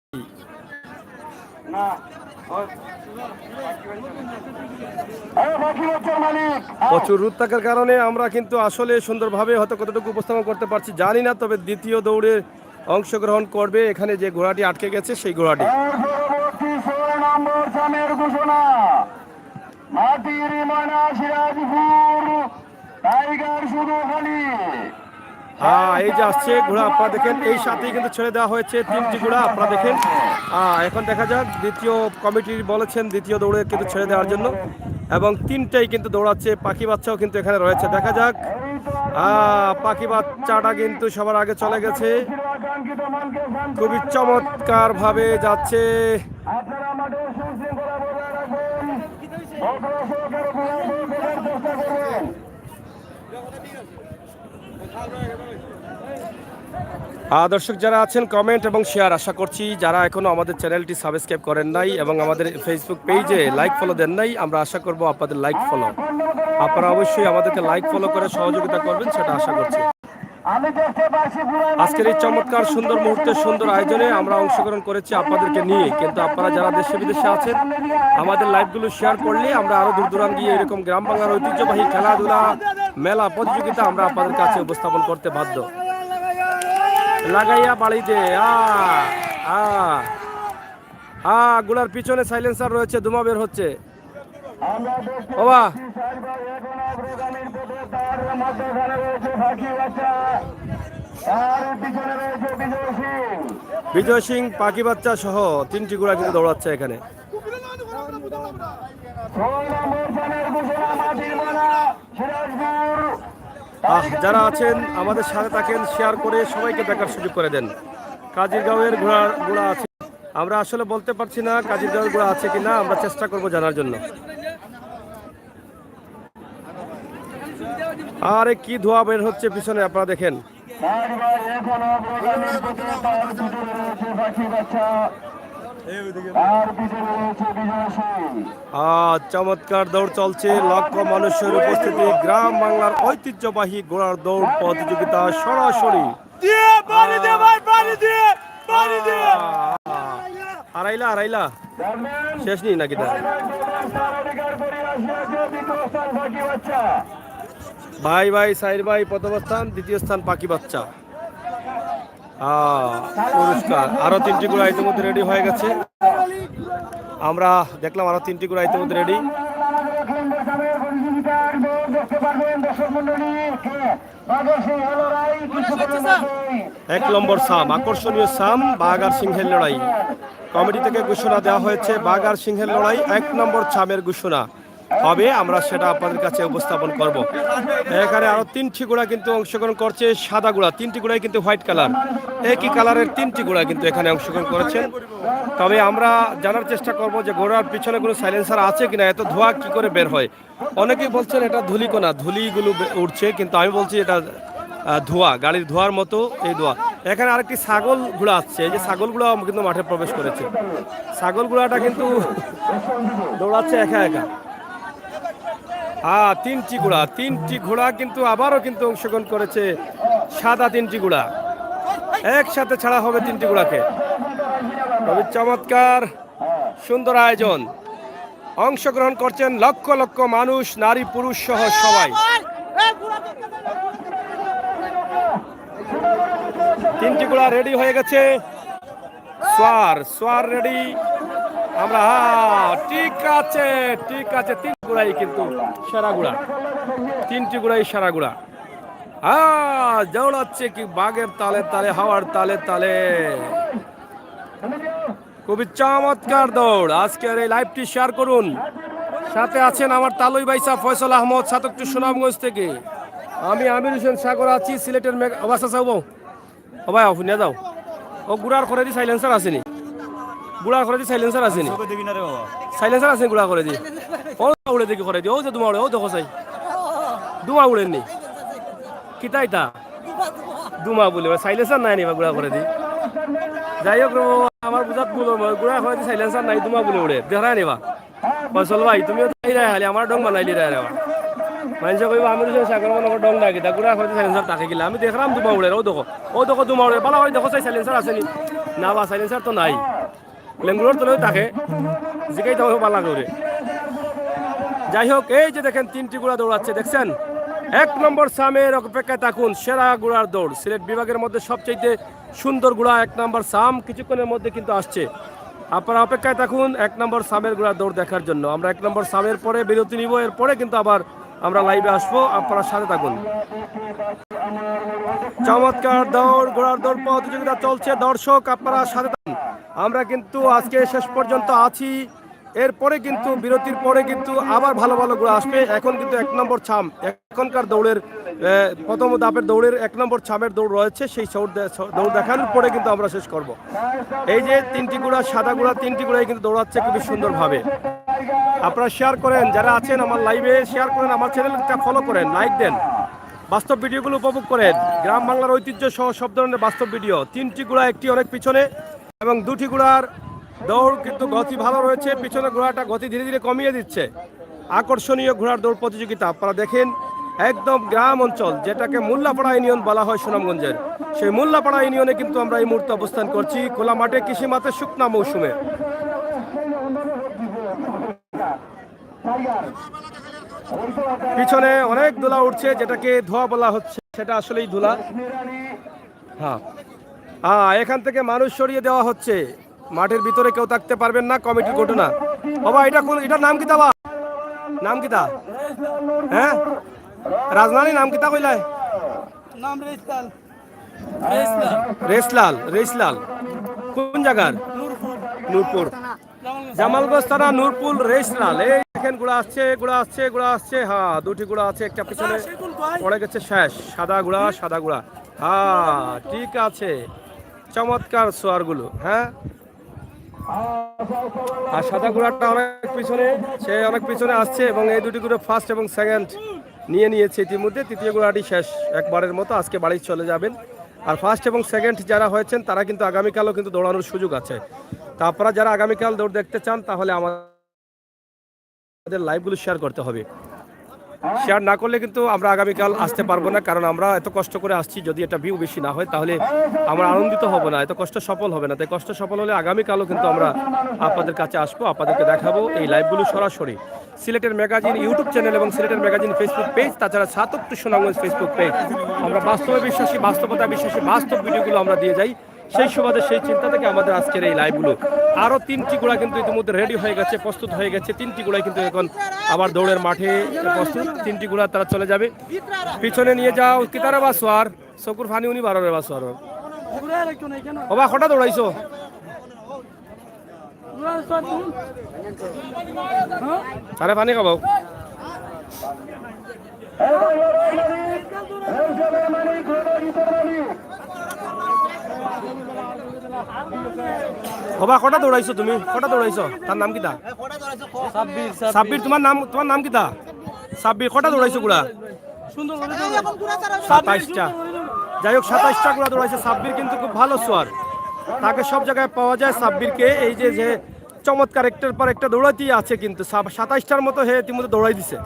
A: প্রচুর রোদ থাকার কারণে আমরা কিন্তু আসলে সুন্দরভাবে হয়তো কতটুকু উপস্থাপন করতে পারছি জানি না তবে দ্বিতীয় দৌড়ে অংশগ্রহণ করবে এখানে যে ঘোড়াটি আটকে গেছে সেই ঘোড়াটি এই যে আসছে ঘোড়া আপনারা দেখেন এই সাথেই কিন্তু ছেড়ে দেওয়া হয়েছে তিনটি ঘোড়া আপনারা দেখেন এখন দেখা যাক দ্বিতীয় কমিটি বলেছেন দ্বিতীয় দৌড়ে কিন্তু ছেড়ে দেওয়ার জন্য এবং তিনটাই কিন্তু দৌড়াচ্ছে পাখি বাচ্চাও কিন্তু এখানে রয়েছে দেখা যাক পাখি বাচ্চাটা কিন্তু সবার আগে চলে গেছে খুবই চমৎকার ভাবে যাচ্ছে দর্শক যারা আছেন কমেন্ট এবং শেয়ার আশা করছি যারা এখনো আমাদের চ্যানেলটি সাবস্ক্রাইব করেন নাই এবং আমাদের ফেসবুক পেজে লাইক ফলো দেন নাই আমরা আশা করব আপনাদের লাইক ফলো আপনারা অবশ্যই আমাদেরকে লাইক ফলো করে সহযোগিতা করবেন সেটা আশা করছি আজকের এই চমৎকার সুন্দর মুহূর্তে সুন্দর আয়োজনে আমরা অংশগ্রহণ করেছি আপনাদেরকে নিয়ে কিন্তু আপনারা যারা দেশে বিদেশে আছেন আমাদের লাইভগুলো শেয়ার করলে আমরা আরো দূর দূরান্ত গিয়ে এরকম গ্রাম বাংলার ঐতিহ্যবাহী খেলাধুলা মেলা প্রতিযোগিতা আমরা আপনাদের কাছে উপস্থাপন করতে বাধ্য লাগাইয়া বাড়িতে গুলার পিছনে সাইলেন্সার রয়েছে ধুমা বের হচ্ছে বাবা বিজয় সিং পাখি বাচ্চা সহ তিনটি গুড়া কিন্তু দৌড়াচ্ছে এখানে যারা আছেন আমাদের সাথে থাকেন শেয়ার করে সবাইকে দেখার সুযোগ করে দেন কাজিরগাঁওয়ের ঘোড়া আছে আমরা আসলে বলতে পারছি না কাজী দরগুলো আছে কিনা, আমরা চেষ্টা করব জানার জন্য। আরে কি ধোয়া বের হচ্ছে পিছনে, আপনারা দেখেন। চমৎকার দৌড় চলছে, লক্ষ মানুষের উপস্থিতি, গ্রাম বাংলার ঐতিহ্যবাহী ঘোড়ার দৌড় প্রতিযোগিতা সরাসরি। আড়াইলা আড়াইলা শেষ নেই নাকি তা? ভাই ভাই সাইর ভাই প্রথম স্থান, দ্বিতীয় স্থান পাখি বাচ্চা। পুরস্কার আরো 3টি ঘোড়া ইতিমধ্যে রেডি হয়ে গেছে। আমরা দেখলাম আরো 3টি ঘোড়া ইতিমধ্যে রেডি। এক নম্বর সাম, আকর্ষণীয় সাম, বাঘ আর সিংহের লড়াই। কমিটি থেকে ঘোষণা দেওয়া হয়েছে, বাঘ আর সিংহের লড়াই 1 নম্বর সামের ঘোষণা হবে, আমরা সেটা আপনাদের কাছে উপস্থাপন করব। এখানে আরো 3টি ঘোড়া কিন্তু অংশগ্রহণ করছে, সাদা ঘোড়া, 3টি ঘোড়াই কিন্তু হোয়াইট কালার, একই কালারের 3টি ঘোড়া কিন্তু এখানে অংশগ্রহণ করেছেন। তবে আমরা জানার চেষ্টা করব যে ঘোড়ার পিছনে কোনো সাইলেন্সার আছে কিনা, এত ধোঁয়া কি করে বের হয়। অনেকেই বলছেন এটা ধুলিকণা, ধুলিগুলো উঠছে, কিন্তু আমি বলছি এটা ধোঁয়া, গাড়ির ধোঁয়ার মতো এই ধোঁয়া। এখানে আরেকটি ছাগল ঘোড়া আসছে, এই যে ছাগলগুলো কিন্তু মাঠে প্রবেশ করেছে। ছাগল ঘোড়াটা কিন্তু দৌড়াচ্ছে একা একা। 3টি ঘোড়া, 3টি ঘোড়া কিন্তু আবারও কিন্তু অংশগ্রহণ করেছে, সাদা 3টি ঘোড়া একসাথে ছাড়া হবে 3টি ঘোড়াকে। তবে চমৎকার সুন্দর আয়োজন, অংশগ্রহণ করছেন লক্ষ লক্ষ মানুষ, নারী পুরুষ সহ সবাই। 3টি ঘোড়া রেডি হয়ে গেছে, সোয়ার রেডি। আমরা ঠিক আছে 3 ঘোড়াই কিন্তু সেরা ঘোড়া, 3টি ঘোড়াই সেরা ঘোড়া। দৌড়াচ্ছে কি বাঘের তালে তালে, হাওয়ার তালে তালে। খুবই চমৎকার দৌড়। আজকের এই লাইভটি শেয়ার করুন। সাথে আছেন আমার তালুই বাইসা ফয়সাল আহমদ, সাতকটু সুনামগঞ্জ থেকে। আমি আমির হোসেন সাগর আছি সিলেটের অবস্থা চাও ও ভাই শুনিয়া যাও। ও গুড়ার করে দি সাইলেন্সার আসেনি, গুড়া করে দি সাইলেন্সার আসেনি, সাইলেন্সার আসেনি গুড়া করে দি। ও উড়ে দেখি করে দি, ও যে দুমা উড়ে, ও দেখো চাই দুমা উড়েননি কিতাই তা দুমা বলে সাইলেন্সার নাই নিবা গুড়া করে দি। যাই হোক আমার বুঝাত গুড়া করে দি সাইলেন্সার নাই, দুমা বলে উড়ে দেখা নিবা। ফসল ভাই তুমিও খালি আমার ডং বানাইলি রে আবার মানুষ কইব আমি সাগর মনে ডং না কিতা গুড়া করে সাইলেন্সার তাকে গেলে আমি দেখলাম দুমা উড়ে। ও দেখো দুমা উড়ে পালা দেখো চাই সাইলেন্সার আসেনি না, বা সাইলেন্সার তো নাই, লেঙ্গুলোর তলেও থাকে জিকাই তো পালা করে। যাই হোক এই যে দেখেন 3টি ঘোড়া দৌড়াচ্ছে, দেখছেন 1 নম্বর সামের অপেক্ষায় থাকুন। সেরা ঘোড়ার দৌড়, সিলেট বিভাগের মধ্যে সবচেয়ে সুন্দর ঘোড়া 1 নম্বর সাম কিছুক্ষণের মধ্যে কিন্তু আসছে। আপনারা অপেক্ষায় থাকুন 1 নম্বর সামের ঘোড়ার দৌড় দেখার জন্য। আমরা 1 নম্বর সামের পরে বিরতি নিব, এরপরে কিন্তু আবার আমরা লাইভে আসবো, আপনারা সাথে থাকুন। চমৎকার দৌড়, ঘোড়ার দৌড় প্রতিযোগিতা চলছে, দর্শক আপনারা সাথে থাকুন। আমরা কিন্তু আজকে শেষ পর্যন্ত আছি, এরপরে কিন্তু বিরতির পরে কিন্তু আবার ভালো ভালো ঘোড়া আসবে। এখন কিন্তু 1 নম্বর ছাম, এখনকার দৌড়ের প্রথম ধাপের দৌড়ের 1 নম্বর ছামের দৌড় রয়েছে, সেই দৌড় দেখানোর পরে কিন্তু আমরা শেষ করব। এই যে 3টি ঘোড়া, সাদা ঘোড়া 3টি ঘোড়াই কিন্তু দৌড়াচ্ছে খুবই সুন্দরভাবে। আপনারা শেয়ার করেন, যারা আছেন আমার লাইভে শেয়ার করেন, আমার চ্যানেলটা ফলো করেন, লাইক দেন, বাস্তব ভিডিওগুলো উপভোগ করেন। গ্রাম বাংলার ঐতিহ্য সহ সব ধরনের বাস্তব ভিডিও। 3টি ঘোড়া, একটি অনেক পিছনে এবং 2টি ঘোড়ার দৌড় কিন্তু গতি ভালো রয়েছে, পিছনে ঘোড়াটা গতি ধীরে ধীরে কমিয়ে দিচ্ছে। আকর্ষণীয় ঘোড়ার দৌড় প্রতিযোগিতা আপনারা দেখেন, একদম গ্রাম অঞ্চল, যেটাকে মোল্লাপাড়া ইউনিয়ন বলা হয় সুনামগঞ্জের, সেই মোল্লাপাড়া ইউনিয়নে কিন্তু আমরা এই মুহূর্তে অবস্থান করছি, খোলা মাঠে, কৃষি মাঠে, শুকনা মৌসুমে। পিছনে অনেক ধুলা উঠছে, যেটাকে ধোঁয়া বলা হচ্ছে, সেটা আসলেই ধুলা। এখান থেকে মানুষ সরিয়ে দেওয়া হচ্ছে, মাঠের ভিতরে কেউ থাকতে পারবেন না, কমিটির ঘটনা। বাবা এটার নাম কিতা, বা নাম কিতা? হ্যাঁ রাজনানী নাম কিতা কইলাই?
D: নাম
A: রেসলাল কোন জায়গার? নূরপুর, জামালগঞ্জ থানা, নূরপুর, রেসলাল। এই দেখেন ঘোড়া আসছে। 2টি ঘোড়া আছে, একটা পিছনে পড়ে গেছে, শেষ। সাদা ঘোড়া। ঠিক আছে, চমৎকার সোয়ারগুলো। আর সাদা ঘোড়াটা অনেক পিছনে, সে অনেক পিছনে আসছে এবং এই দুটি ঘোড়া ফার্স্ট এবং সেকেন্ড নিয়েছে ইতিমধ্যে। তৃতীয় ঘোড়াটি শেষ একবারের মতো, আজকে বাড়ি চলে যাবেন। আর ফার্স্ট এবং সেকেন্ড যারা হয়েছেন তারা কিন্তু আগামীকালও কিন্তু দৌড়ানোর সুযোগ আছে। তা আপনারা যারা আগামীকাল দৌড় দেখতে চান তাহলে আমাদের লাইভগুলো শেয়ার করতে হবে। শেয়ার না করলে কিন্তু আমরা আগামীকাল আসতে পারবো না, কারণ আমরা এত কষ্ট করে আসছি, যদি এটা ভিউ বেশি না হয় তাহলে আমরা আনন্দিত হব না, এত কষ্ট সফল হবে না। তাই কষ্ট সফল হলে আগামীকালও কিন্তু আমরা আপনাদের কাছে আসবো, আপনাদেরকে দেখাবো এই লাইভগুলো সরাসরি সিলেটের ম্যাগাজিন ইউটিউব চ্যানেল এবং সিলেটের ম্যাগাজিন ফেসবুক পেজ, তাছাড়া ৭৭ সুনামগঞ্জ ফেসবুক পেজ। আমরা বাস্তবে বিশ্বাসী, বাস্তবতা বিশ্বাসী, বাস্তব ভিডিওগুলো আমরা দিয়ে যাই। সেই সুবাদে সেই চিন্তা থেকে আমাদের আজকের এই লাইভগুলো। আরও 3টি ঘোড়া কিন্তু ইতিমধ্যে রেডি হয়ে গেছে, প্রস্তুত হয়ে গেছে। 3টি ঘোড়াই কিন্তু এখন আবার দৌড়ের মাঠে প্রস্তুত। 3টি ঘোড়া তারা চলে যাবে। পিছনে নিয়ে যাও কিতারে বাসোয়ার চকুর ফানি উনি বারোরে বাসোয়ার ওবা কটা দৌড়াইছো? তারে পানি খাবাও। বাবা কটা দৌড়াইছো তুমি? কটা দৌড়াইছো? তার নাম কিতা? সাব্বির। তোমার নাম কিতা? সাব্বির। কটা দৌড়াইছো গুড়া? 27টা। যাই হোক 27টা গুড়া দৌড়াইছে সাব্বির, কিন্তু খুব ভালো সোয়ার, তাকে সব জায়গায় পাওয়া যায় সাব্বিরকে। এই যে চমৎকার একটার পর একটা দৌড়াতেই আছে, কিন্তু 27টার মতো হে ইতিমধ্যে দৌড়াই দিছে।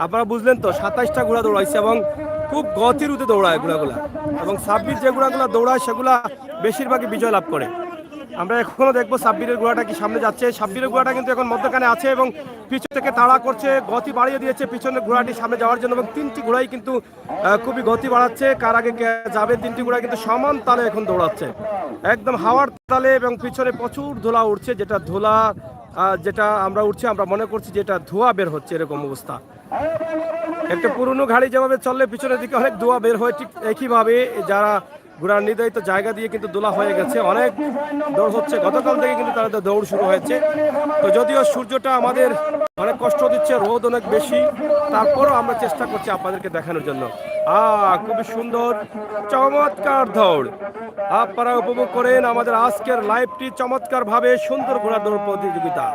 A: আপনারা বুঝলেন তো, 27টা ঘোড়া দৌড়াইছে এবং খুব গতিরুতে দৌড়ায় ঘোড়াগুলা, এবং সাব্বির যে ঘোড়াগুলা দৌড়ায় সেগুলা বেশিরভাগই বিজয় লাভ করে। আমরা এখনো দেখবো সাব্বিরের ঘোড়াটা কি সামনে যাচ্ছে। সাব্বিরের ঘোড়াটা কিন্তু এখন মধ্যখানে আছে এবং পিছন থেকে তাড়া করছে, গতি বাড়িয়ে দিয়েছে পিছনের ঘোড়াটি সামনে যাওয়ার জন্য, এবং 3টি ঘোড়াই কিন্তু খুবই গতি বাড়াচ্ছে। কার আগে কে যাবে, 3টি ঘোড়া কিন্তু সমান তালে এখন দৌড়াচ্ছে, একদম হাওয়ার তালে, এবং পিছনে প্রচুর ধুলা উঠছে, যেটা ধুলা যেটা আমরা উঠছে আমরা মনে করছি যে এটা ধোঁয়া বের হচ্ছে, এরকম অবস্থা। একটা পুরনো গাড়ি যেভাবে চললে পিছনের দিকে অনেক ধোঁয়া বের হয়, ঠিক একইভাবে যারা ঘোড়ার নির্ধারিত জায়গা দিয়ে কিন্তু দোলা হয়ে গেছে, অনেক দৌড় হচ্ছে। গতকাল থেকে কিন্তু তাদের দৌড় শুরু হয়েছে। তো যদিও সূর্যটা আমাদের অনেক কষ্ট দিচ্ছে, রোদ অনেক বেশি, তারপরও আমরা চেষ্টা করছি আপনাদেরকে দেখানোর জন্য। খুবই সুন্দর চমৎকার দৌড় আপনারা উপভোগ করেন আমাদের আজকের লাইভটি। চমৎকার ভাবে সুন্দর ঘোড়া দৌড় প্রতিযোগিতা।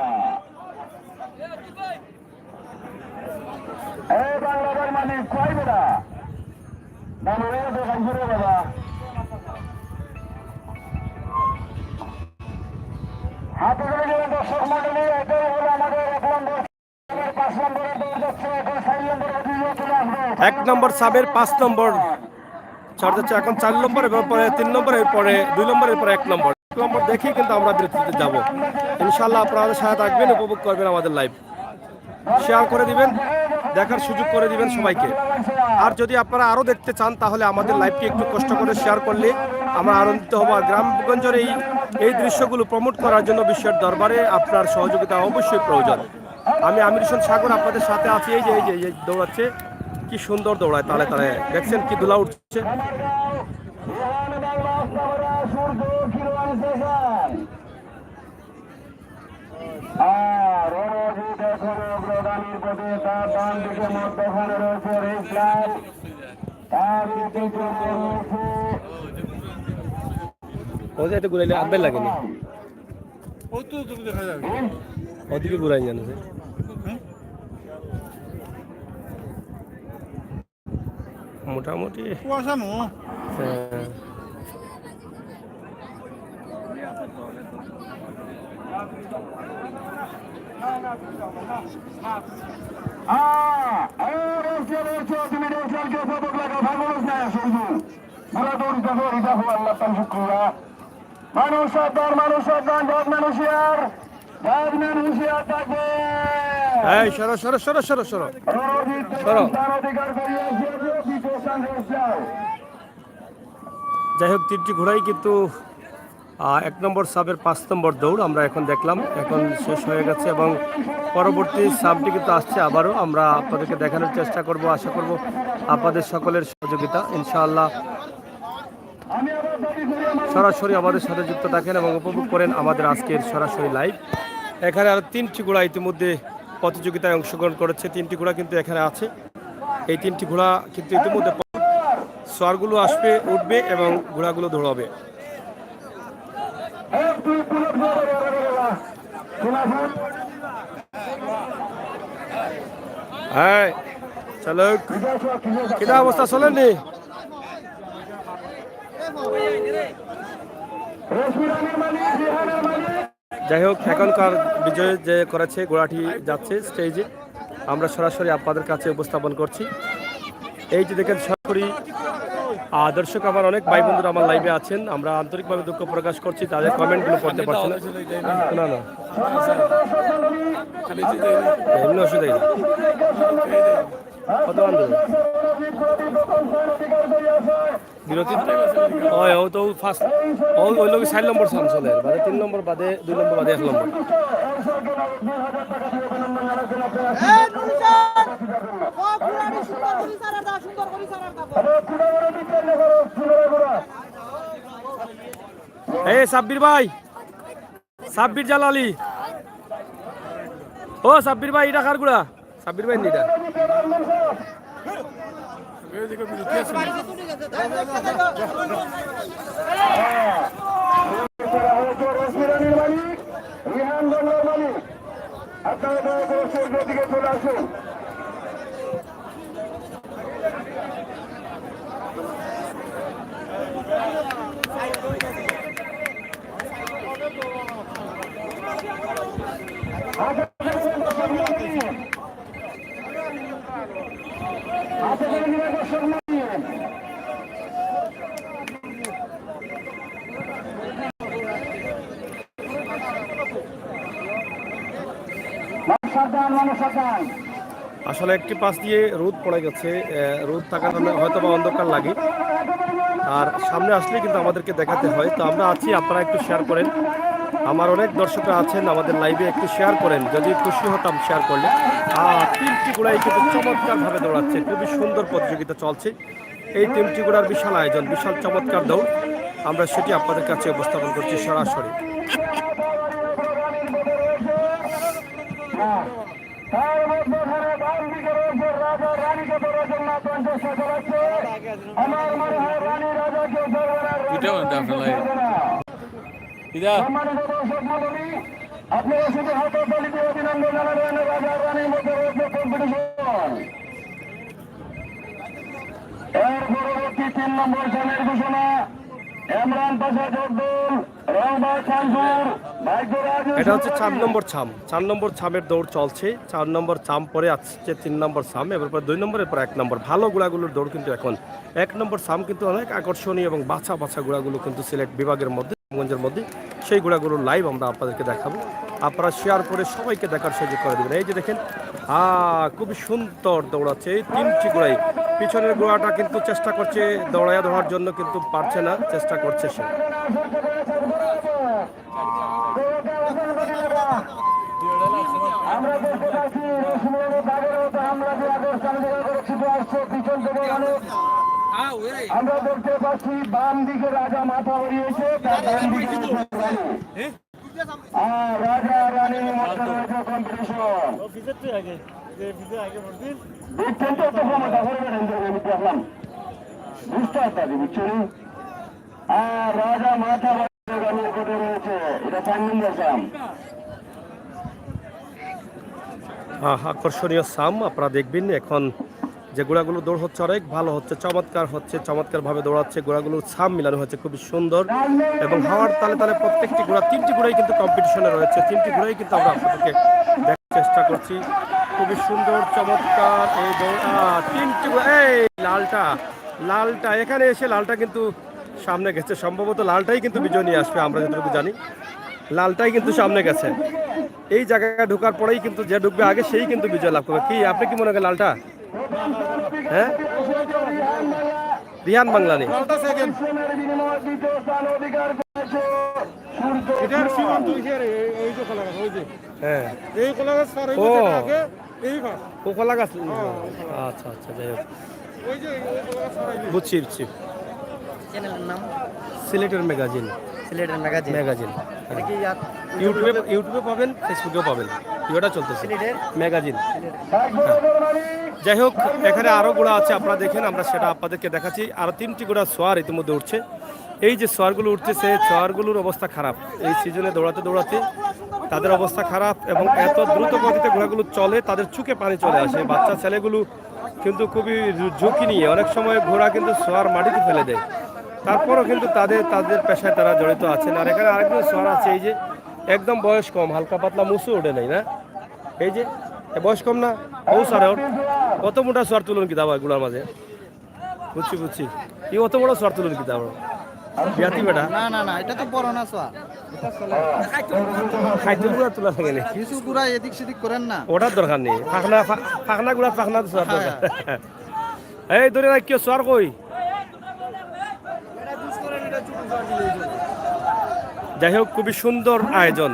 C: দর্শক মন্ডলী, এটাই হলো আমাদের 1 নম্বর 5 নম্বরের দৌড় যাচ্ছে। এখন 4 নম্বর চলে আসবে।
A: 1 নম্বর সাবের 5 নম্বর ছাড় যাচ্ছে, এখন 4 নম্বর, এবার পরে 3 নম্বর, এরপরে 2 নম্বর, এরপরে 1 নম্বর। 1 নম্বর দেখেই কিন্তু আমরা বিরতিতে যাব। ইনশাআল্লাহ আপনারা আমাদের সাথে থাকবেন, উপভোগ করবেন আমাদের লাইভ, শেয়ার করে দিবেন, দেখার সুযোগ করে দিবেন সবাইকে। আর যদি আপনারা আরও দেখতে চান তাহলে আমাদের লাইভটি একটু কষ্ট করে শেয়ার করলে আমরা আনন্দিত হব। আর গ্রামগঞ্জের এই দৃশ্যগুলো প্রমোট করার জন্য বিশ্বের দরবারে আপনার সহযোগিতা অবশ্যই প্রয়োজন। আমি আমির হোসেন সাগর আপনাদের সাথে আছি। এই যে দৌড়াচ্ছে, কি সুন্দর দৌড়ায় তালে তালে, দেখছেন কি ধুলা উঠছে। ওদের ঘুরাইলে আবেল লাগেনি, ওদিকে ঘুরাই জানো মোটামুটি সরো সরো সরো সরো সরো সরো। যাই হোক 3টি ঘোড়াই কিন্তু 1 নম্বর সাবের 5 নম্বর দৌড় আমরা এখন দেখলাম, এখন শেষ হয়ে গেছে এবং পরবর্তী সাবটি কিন্তু আসছে। আবারও আমরা আপনাদেরকে দেখানোর চেষ্টা করব, আশা করব আপনাদের সকলের সহযোগিতা। ইনশাআল্লাহ সরাসরি আমাদের সাথে যুক্ত থাকেন এবং উপভোগ করেন আমাদের আজকের সরাসরি লাইভ। এখানে আরও 3টি ঘোড়া ইতিমধ্যে প্রতিযোগিতায় অংশগ্রহণ করেছে, 3টি ঘোড়া কিন্তু এখানে আছে। এই 3টি ঘোড়া কিন্তু ইতিমধ্যে সোয়ারগুলো আসবে, উঠবে এবং ঘোড়াগুলো দৌড়াবে।
C: খিলাফত
A: হ্যাঁ চলো কিটা অবস্থা চলেননি
C: রশিদানির মালিক রিহানের মালিক
A: যাই হোক এখনকার বিজয় যে করেছে ঘোড়াটি যাচ্ছে স্টেজে আমরা সরাসরি আপনাদের কাছে উপস্থাপন করছি এই যে দেখেন সরাসরি দর্শক আমার অনেক ভাই বন্ধুরা আমার লাইভে আছেন আমরা আন্তরিকভাবে দুঃখ প্রকাশ করছি তাদের কমেন্টগুলো পড়তে পারছি না না না এমনি অসুবিধা নেই কত আন্দোলন বিরতি হয় ও তো ফার্স্ট ওই লোক 4 নম্বর সাম চলে বাদে 3 নম্বর বাদে 2 নম্বর বাদে 1 নম্বর এই সাব্বির ভাই সাব্বির জালালি ও সাব্বির ভাই এটা কার গুড়া সাব্বির ভাই নিটা
C: রশিদানির মালিক রিহান বাংলার মালিক আপনারা দয়া করে স্টেজের দিকে চলে আসুন
A: আসলে একটি পাশ দিয়ে রোদ পড়ে গেছে রোদ থাকার কারণে হয়তো বা অন্ধকার লাগে আর সামনে আসলে কিন্তু আমাদেরকে দেখাতে হয় তো আমরা আছি আপনারা একটু শেয়ার করেন আমার অনেক দর্শকরা আছেন আমাদের লাইভে একটু শেয়ার করেন যদি খুশি হতাম শেয়ার করলে আর তিনটি ঘোড়াই কিন্তু চমৎকারভাবে দৌড়াচ্ছে খুবই সুন্দর প্রতিযোগিতা চলছে এই তিনটি ঘোড়ার বিশাল আয়োজন বিশাল চমৎকার দৌড় আমরা সেটি আপনাদের কাছে উপস্থাপন করছি সরাসরি
C: আপনারা শুধু হাততালি দিয়ে অভিনন্দন জানাবেন রাজা রানীর মধ্যে রয়েছে কম্পিটিশন এর পরবর্তী 3 নম্বর সালের ঘোষণা ইমরান পাশা জব্দুল রহমান খানপুর ভাগ্যরাজ
A: এটা হচ্ছে 4 নম্বর ছাম 4 নম্বর ছামের দৌড় চলছে 4 নম্বর ছাম পরে আছে 3 নম্বর ছাম এবার পর 2 নম্বরের পর 1 নম্বর ভালো গুড়াগুলোর দৌড় কিন্তু এখন 1 নম্বর ছাম কিন্তু অনেক আকর্ষণীয় এবং বাছা বাছা গুড়াগুলো কিন্তু সিলেট বিভাগের মধ্যে গঞ্জের মধ্যে সেই গুড়াগুলোর লাইভ আমরা আপনাদেরকে দেখাবো আপনারা শেয়ার করে সবাইকে দেখার সুযোগ করে দেবেন এই যে দেখেন খুবই সুন্দর দৌড়াচ্ছে এই তিনটি গুড়াই পিছনের গুড়াটা কিন্তু চেষ্টা করছে দৌড়াইয়া ধরার জন্য কিন্তু পারছে না চেষ্টা করছে সে
C: আমরা দেখতে পাচ্ছি আমরা যে অবস্থান করেছি পিছন থেকে আমরা দেখতে পাচ্ছি বাম দিকে রাজা মাথা বাড়িয়েছে তার ডান দিকে রাজা রানীর মধ্যে রয়েছে কম্পিটিশন দেখছেন তো ক্ষমতা করবেন আমি দেখলাম বুঝতে পারছি বুঝছেন রাজা মাথা বাড়িয়ে কোটে রয়েছে এটা 4 নম্বর সাম
A: আকর্ষণীয় সাম আপনারা দেখবেন এখন যে গোড়াগুলো দৌড় হচ্ছে অনেক ভালো হচ্ছে চমৎকারভাবে দৌড়াচ্ছে গোড়াগুলোর ছাম মিলানো হচ্ছে খুবই সুন্দর এবং হাওয়ার তালে তালে প্রত্যেকটি গোড়া 3টি গোড়াই কিন্তু কম্পিটিশনে রয়েছে 3টি গোড়াই কিন্তু আমরা আপনাদেরকে দেখার চেষ্টা করছি খুবই সুন্দর চমৎকার এই দৌড় 3টি গোড়া এই লালটা এখানে এসে লালটা কিন্তু সামনে গেছে সম্ভবত লালটাই কিন্তু বিজয় নিয়ে আসবে আমরা যতটুকু জানি লালটাই কিন্তু সামনে গেছে এই জায়গায় ঢোকার পরেই কিন্তু যে ঢুকবে আগে সেই কিন্তু বিজয় লাভ করবে কি আপনি কি মনে করেন লালটা হ্যাঁ রিহান বাংলানি হ্যাঁ ও কলা গাছ আচ্ছা যাই হোক বুঝছি
D: চ্যানেলের নাম
A: সিলেটের ম্যাগাজিন ইউটিউবে পাবেন ফেসবুকেও পাবেন ভিডিওটা চলতেছে ম্যাগাজিন যাই হোক এখানে আরো গোড়া আছে আপনারা দেখেন আমরা সেটা আপনাদেরকে দেখাচ্ছি আরো 3টি গোড়া সোয়ার ইতিমধ্যে উঠছে এই যে সোয়ারগুলো উঠতেছে, সোয়ারগুলোর অবস্থা খারাপ। এই সিজনে দৌড়াতে দৌড়াতে তাদের অবস্থা খারাপ এবং এত দ্রুত গতিতে ঘোড়াগুলো চলে, তাদের চোখে পানি চলে আসে। বাচ্চা ছেলেগুলো কিন্তু খুবই ঝুঁকি নিয়ে অনেক সময় ঘোড়া কিন্তু সোয়ার মাটিতে ফেলে দেয়। তারপরও কিন্তু তাদের পেশায় তারা জড়িত আছেন। আর এখানে আরেকজন সোয়ার আছে, এই যে একদম বয়স কম, হালকা পাতলা মুসু ওঠে নাই না, এই যে বয়স কম না, ও স্যার কত মোটা সোয়ার তুলুন কিতাব এগুলোর মাঝে, বুঝছি এই অত বড় সোয়ার তুলুন কিতাব বিয়াতি বেটা
D: না না না, এটা তো বড় না সোয়া।
A: খাইতে গুড়া তোলা লাগে না,
D: কিছু গুড়া এদিক সেদিক করেন না।
A: ওটার দরকার নেই, ফাঁকনা গুড়া ফাঁকনা সোয়ার দরকার। এই ধরে না কেউ সোয়ার কই, যাই হোক খুবই সুন্দর আয়োজন।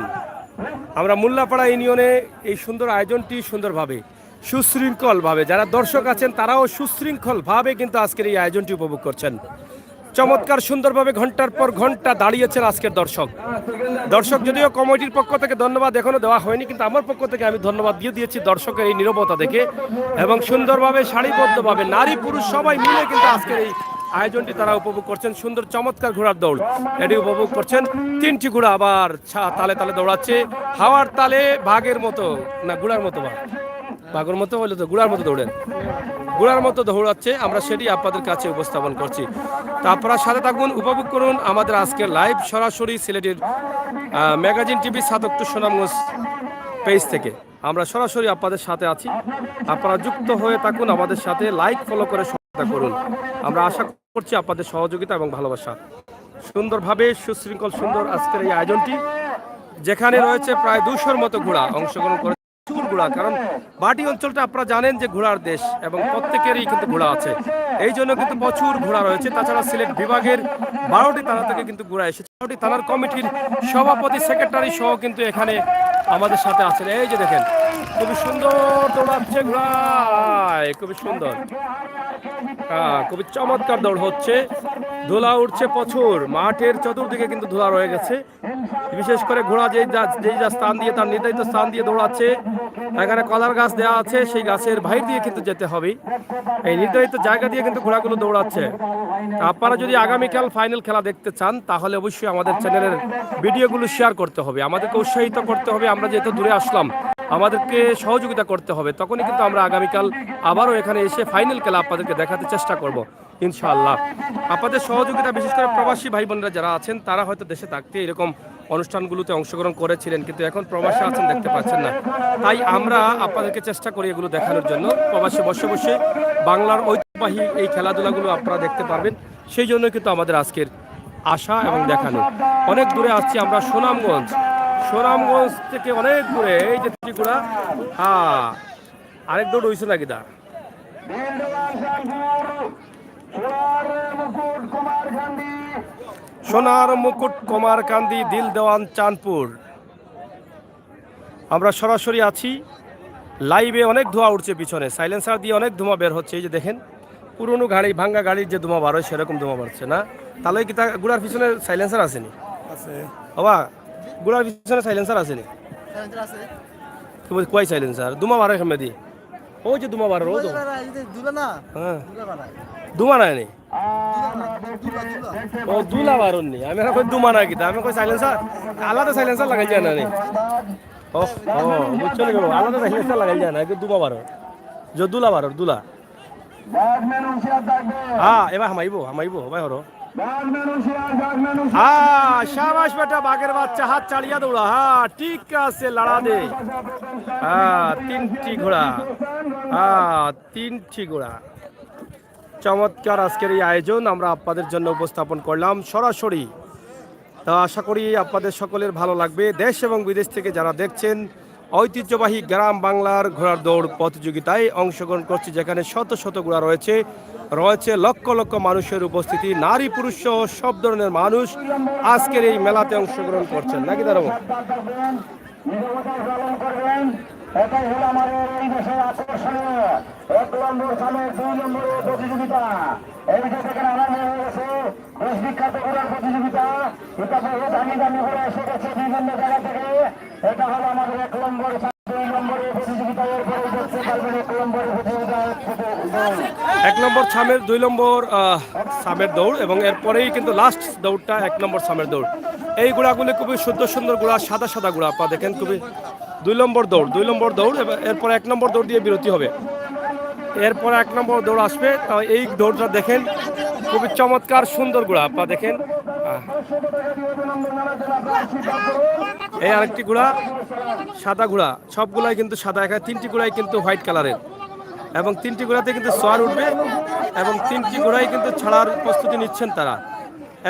A: আমরা মোল্লাপাড়া ইউনিয়নে এই সুন্দর আয়োজনটি সুন্দরভাবে সুশৃঙ্খলভাবে যারা দর্শক আছেন তারাও সুশৃঙ্খলভাবে কিন্তু আজকের এই আয়োজনটি উপভোগ করছেন। চমৎকার সুন্দরভাবে ঘন্টার পর ঘন্টা দাঁড়িয়েছেন আজকের দর্শক যদিও কমিটির পক্ষ থেকে ধন্যবাদ এখনো দেওয়া হয়নি, কিন্তু আমার পক্ষ থেকে আমি ধন্যবাদ দিয়ে দিয়েছি দর্শকের এই নীরবতা দেখে এবং সুন্দরভাবে সারিবদ্ধভাবে নারী পুরুষ সবাই মিলে কিন্তু আজকের এই আয়োজনটি তারা উপভোগ করছেন। সুন্দর চমৎকার ঘোড়ার দৌড় এটি উপভোগ করছেন। 3টি ঘোড়া আবার তালে তালে দৌড়াচ্ছে, হাওয়ার তালে বাঘের মতো না গুড়ার মতো, বাঘের মতো হলে তো গুড়ার মতো দৌড়েন, গুড়ার মতো দৌড়াচ্ছে। আমরা সেটি আপনাদের কাছে উপস্থাপন করছি। তা আপনারা সাথে থাকুন, উপভোগ করুন আমাদের আজকের লাইভ সরাসরি সিলেটের magazine TV 7 October Sunamganj page থেকে আমরা সরাসরি আপনাদের সাথে আছি। আপনারা যুক্ত হয়ে থাকুন আমাদের সাথে, লাইক ফলো করে সহায়তা করুন। আমরা আশা করছি আপনাদের সহযোগিতা এবং ভালোবাসা। সুন্দরভাবে সুশৃঙ্খল সুন্দর আজকের এই আয়োজনটি, যেখানে রয়েছে প্রায় 200-র মতো ঘোড়া অংশগ্রহণ করে। প্রচুর ঘোড়া, কারণ বাটি অঞ্চলটা আপনারা জানেন যে ঘোড়ার দেশ এবং প্রত্যেকেরই কিন্তু ঘোড়া আছে, এই জন্য কিন্তু প্রচুর ঘোড়া রয়েছে। তাছাড়া সিলেট বিভাগের 12টি থানা থেকে কিন্তু ঘোড়া এসেছে। 12টি থানার কমিটির সভাপতি সেক্রেটারি সহ কিন্তু এখানে আমাদের সাথে আছেন। এই যে দেখেন খুবই সুন্দর দৌড়াচ্ছে ঘোড়ায়, খুবই সুন্দর, খুবই চমৎকার দৌড় হচ্ছে। ধুলা উঠছে প্রচুর, মাঠের চতুর্দিকে কিন্তু ধুলা রয়ে গেছে। বিশেষ করে ঘোড়া যেই যা স্থান দিয়ে তার নির্ধারিত স্থান দিয়ে দৌড়াচ্ছে, এখানে কলার গাছ দেওয়া আছে, সেই গাছের বাইরে দিয়ে কিন্তু যেতে হবে। এই নির্ধারিত জায়গা দিয়ে কিন্তু ঘোড়াগুলো দৌড়াচ্ছে। আপনারা যদি আগামীকাল ফাইনাল খেলা দেখতে চান তাহলে অবশ্যই আমাদের চ্যানেলের ভিডিওগুলো শেয়ার করতে হবে, আমাদেরকে উৎসাহিত করতে হবে। আমরা যেহেতু দূরে আসলাম, আমাদেরকে সহযোগিতা করতে হবে, তখনই কিন্তু আমরা আগামীকাল আবারও এখানে এসে ফাইনাল খেলা আপনাদেরকে দেখাতে চেষ্টা করব ইনশাআল্লাহ। আপনাদের সহযোগিতা, বিশেষ করে প্রবাসী ভাই বোনেরা যারা আছেন তারা হয়তো দেশে থাকতে এরকম অনুষ্ঠানগুলোতে অংশগ্রহণ করেছিলেন, কিন্তু এখন প্রবাসী আছেন, দেখতে পাচ্ছেন না। তাই আমরা আপনাদেরকে চেষ্টা করি এগুলো দেখানোর জন্য। প্রবাসী বসে বসে বাংলার ঐতিহ্যবাহী এই খেলাধুলাগুলো আপনারা দেখতে পারবেন, সেই জন্য কিন্তু আমাদের আজকের আশা এবং দেখানো। অনেক দূরে আসছি আমরা, সুনামগঞ্জ থেকে অনেক দূরে। এই যে ত্রিপুরা, আরেক দৌড় হইছে নাকি দা, সোনার মুকুট কুমারকান্দি দিল দেওয়ান চাঁদপুর। আমরা সরাসরি আছি লাইভে। অনেক ধোঁয়া উঠছে পিছনে, সাইলেন্সার দিয়ে অনেক ধোঁয়া বের হচ্ছে। এই যে দেখেন পুরনো গাড়ি, ভাঙ্গা গাড়ির যে ধোঁয়া বার হয় সেরকম ধোঁয়া বাড়ছে না। তাহলে কি তা গুড়ার পিছনে সাইলেন্সার আসেনি? বাবা গুড়ার পিছনে সাইলেন্সার আসেনি? কয় সাইলেন্সার ধোঁয়া বাড়ে কেমন দি? ওই যে ধোঁয়া বাড়ে, ও তো হ্যাঁ ধোঁয়া নাই, ও দুলা বারণনি। আমি কই দুমা না কিতা, আমি কই সাইলেন্সার আলাদা সাইলেন্সার লাগাই যায় না নি। ও ও বুঝছো না, আলাদা সাইলেন্সার লাগাই যায় না, দুমা বারো যে দুলা বারো দুলা। এবার হামাইবো ভাই হরো। শাবাশ বেটা, বাঘের বাচ্চা, হাত চালিয়া দৌড়া। ঠিক আছে, লড়া দে। 3টি ঘোড়া, 3টি ঘোড়া। চমৎকার আজকের এই আয়োজন আমরা আপনাদের জন্য উপস্থাপন করলাম সরাসরি। তা আশা করি আপনাদের সকলের ভালো লাগবে। দেশ এবং বিদেশ থেকে যারা দেখছেন, ঐতিহ্যবাহী গ্রাম বাংলার ঘোড়ার দৌড় প্রতিযোগিতায় অংশগ্রহণ করছি, যেখানে শত শত ঘোড়া রয়েছে, লক্ষ লক্ষ মানুষের উপস্থিতি, নারী পুরুষ সহ সব ধরনের মানুষ আজকের এই মেলাতে অংশগ্রহণ করছেন নাকি দাঁড়াব।
C: এটাই হলো আমাদের এই দেশের আকর্ষণীয় 1 নম্বর সালের 2 নম্বরের প্রতিযোগিতা। এই যে সেখানে আরম্ভ হয়ে গেছে দেশ বিখ্যাত ঘোড়ার প্রতিযোগিতা। এটা দামি দামি ঘোড়া এসে গেছে বিভিন্ন জায়গা থেকে। এটা হলো আমাদের 1 নম্বর
A: এক নম্বর সামের 2 নম্বর সামের দৌড় এবং এরপরেই কিন্তু লাস্ট দৌড়টা 1 নম্বর সামের দৌড়। এই গুড়াগুলি খুবই সুন্দর সুন্দর গুড়া, সাদা সাদা গুড়া আপনারা দেখেন, খুবই 2 নম্বর দৌড় এরপর 1 নম্বর দৌড় দিয়ে বিরতি হবে। এরপর 1 নম্বর দৌড় আসবে। তো এই দৌড়টা দেখেন, খুবই চমৎকার সুন্দর গুড়া আপনারা দেখেন। এই আরেকটি গুড়া, সাদা গুড়া, সবগুলাই কিন্তু সাদা, এখানে 3টি গুড়াই কিন্তু হোয়াইট কালারের এবং 3টি গুড়াতে কিন্তু সোয়ার উঠবে এবং 3টি গুড়াই কিন্তু ছাড়ার প্রস্তুতি নিচ্ছেন তারা।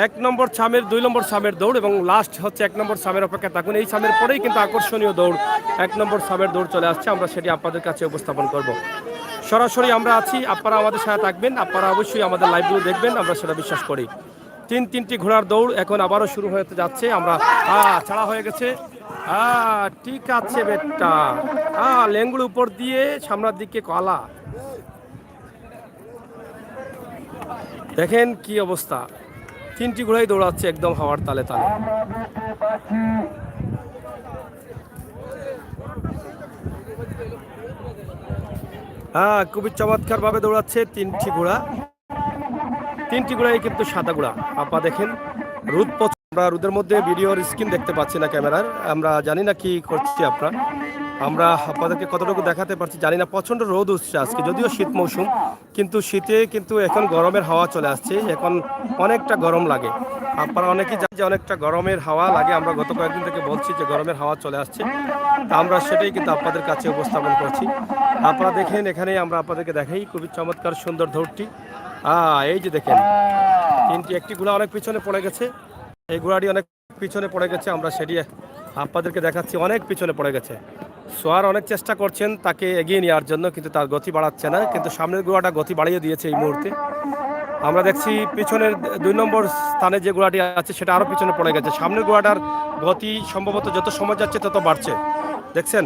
A: 1 নম্বর সামের 2 নম্বর সামের দৌড় এবং লাস্ট হচ্ছে 1 নম্বর সামের অপেক্ষা থাকুন। এই সামের পরেই কিন্তু আকর্ষণীয় দৌড় 1 নম্বর সামের দৌড় চলে আসছে, আমরা সেটি আপনাদের কাছে উপস্থাপন করব। সরাসরি আমরা আছি, আপনারা আমাদের সাথে থাকবেন, আপনারা অবশ্যই আমাদের লাইভগুলো দেখবেন, আমরা সেটা বিশ্বাস করি। 3টি ঘোড়ার দৌড় এখন আবারও শুরু হতে যাচ্ছে। আমরা ছাড়া হয়ে গেছে, ঠিক আছে বেটা, লেঙ্গুর উপর দিয়ে সামনের দিকে কলা, দেখেন কি অবস্থা। 3টি ঘোড়াই দৌড়াচ্ছে একদম হাওয়ার তালে তালে। খুবই চমৎকার ভাবে দৌড়াচ্ছে 3টি ঘোড়া। 3টি ঘোড়াই কিন্তু সাদা ঘোড়া আপনারা দেখেন। আমরা রোদের মধ্যে ভিডিওর স্ক্রিন দেখতে পাচ্ছি না ক্যামেরার, আমরা জানি না কি করছি আমরা আপনাদেরকে কতটুকু দেখাতে পারছি জানি না। প্রচণ্ড রোদ উঠছে আজকে, যদিও শীত মৌসুম, কিন্তু শীতে কিন্তু এখন গরমের হাওয়া চলে আসছে, এখন অনেকটা গরম লাগে। আপনারা অনেকেই জানেন যে অনেকটা গরমের হাওয়া লাগে, আমরা গত কয়েকদিন থেকে বলছি যে গরমের হাওয়া চলে আসছে, তা আমরা সেটাই কিন্তু আপনাদের কাছে উপস্থাপন করছি। আপনারা দেখেন, এখানে আমরা আপনাদেরকে দেখাই খুবই চমৎকার সুন্দর দৌড়টি। এই যে দেখেন 3টি, একটি ঘোড়া অনেক পিছনে পড়ে গেছে, এই ঘোড়াটি অনেক পিছনে পড়ে গেছে, আমরা সেটি আপনাদেরকে দেখাচ্ছি, অনেক পিছনে পড়ে গেছে। সোয়ার অনেক চেষ্টা করছেন তাকে এগিয়ে নেওয়ার জন্য, কিন্তু তার গতি বাড়াচ্ছে না, কিন্তু সামনের ঘোড়াটা গতি বাড়িয়ে দিয়েছে এই মুহূর্তে। আমরা দেখছি পিছনের 2 নম্বর স্থানে যে ঘোড়াটি আছে সেটা আরও পিছনে পড়ে গেছে। সামনের ঘোড়াটার গতি সম্ভবত যত সময় যাচ্ছে তত বাড়ছে, দেখছেন।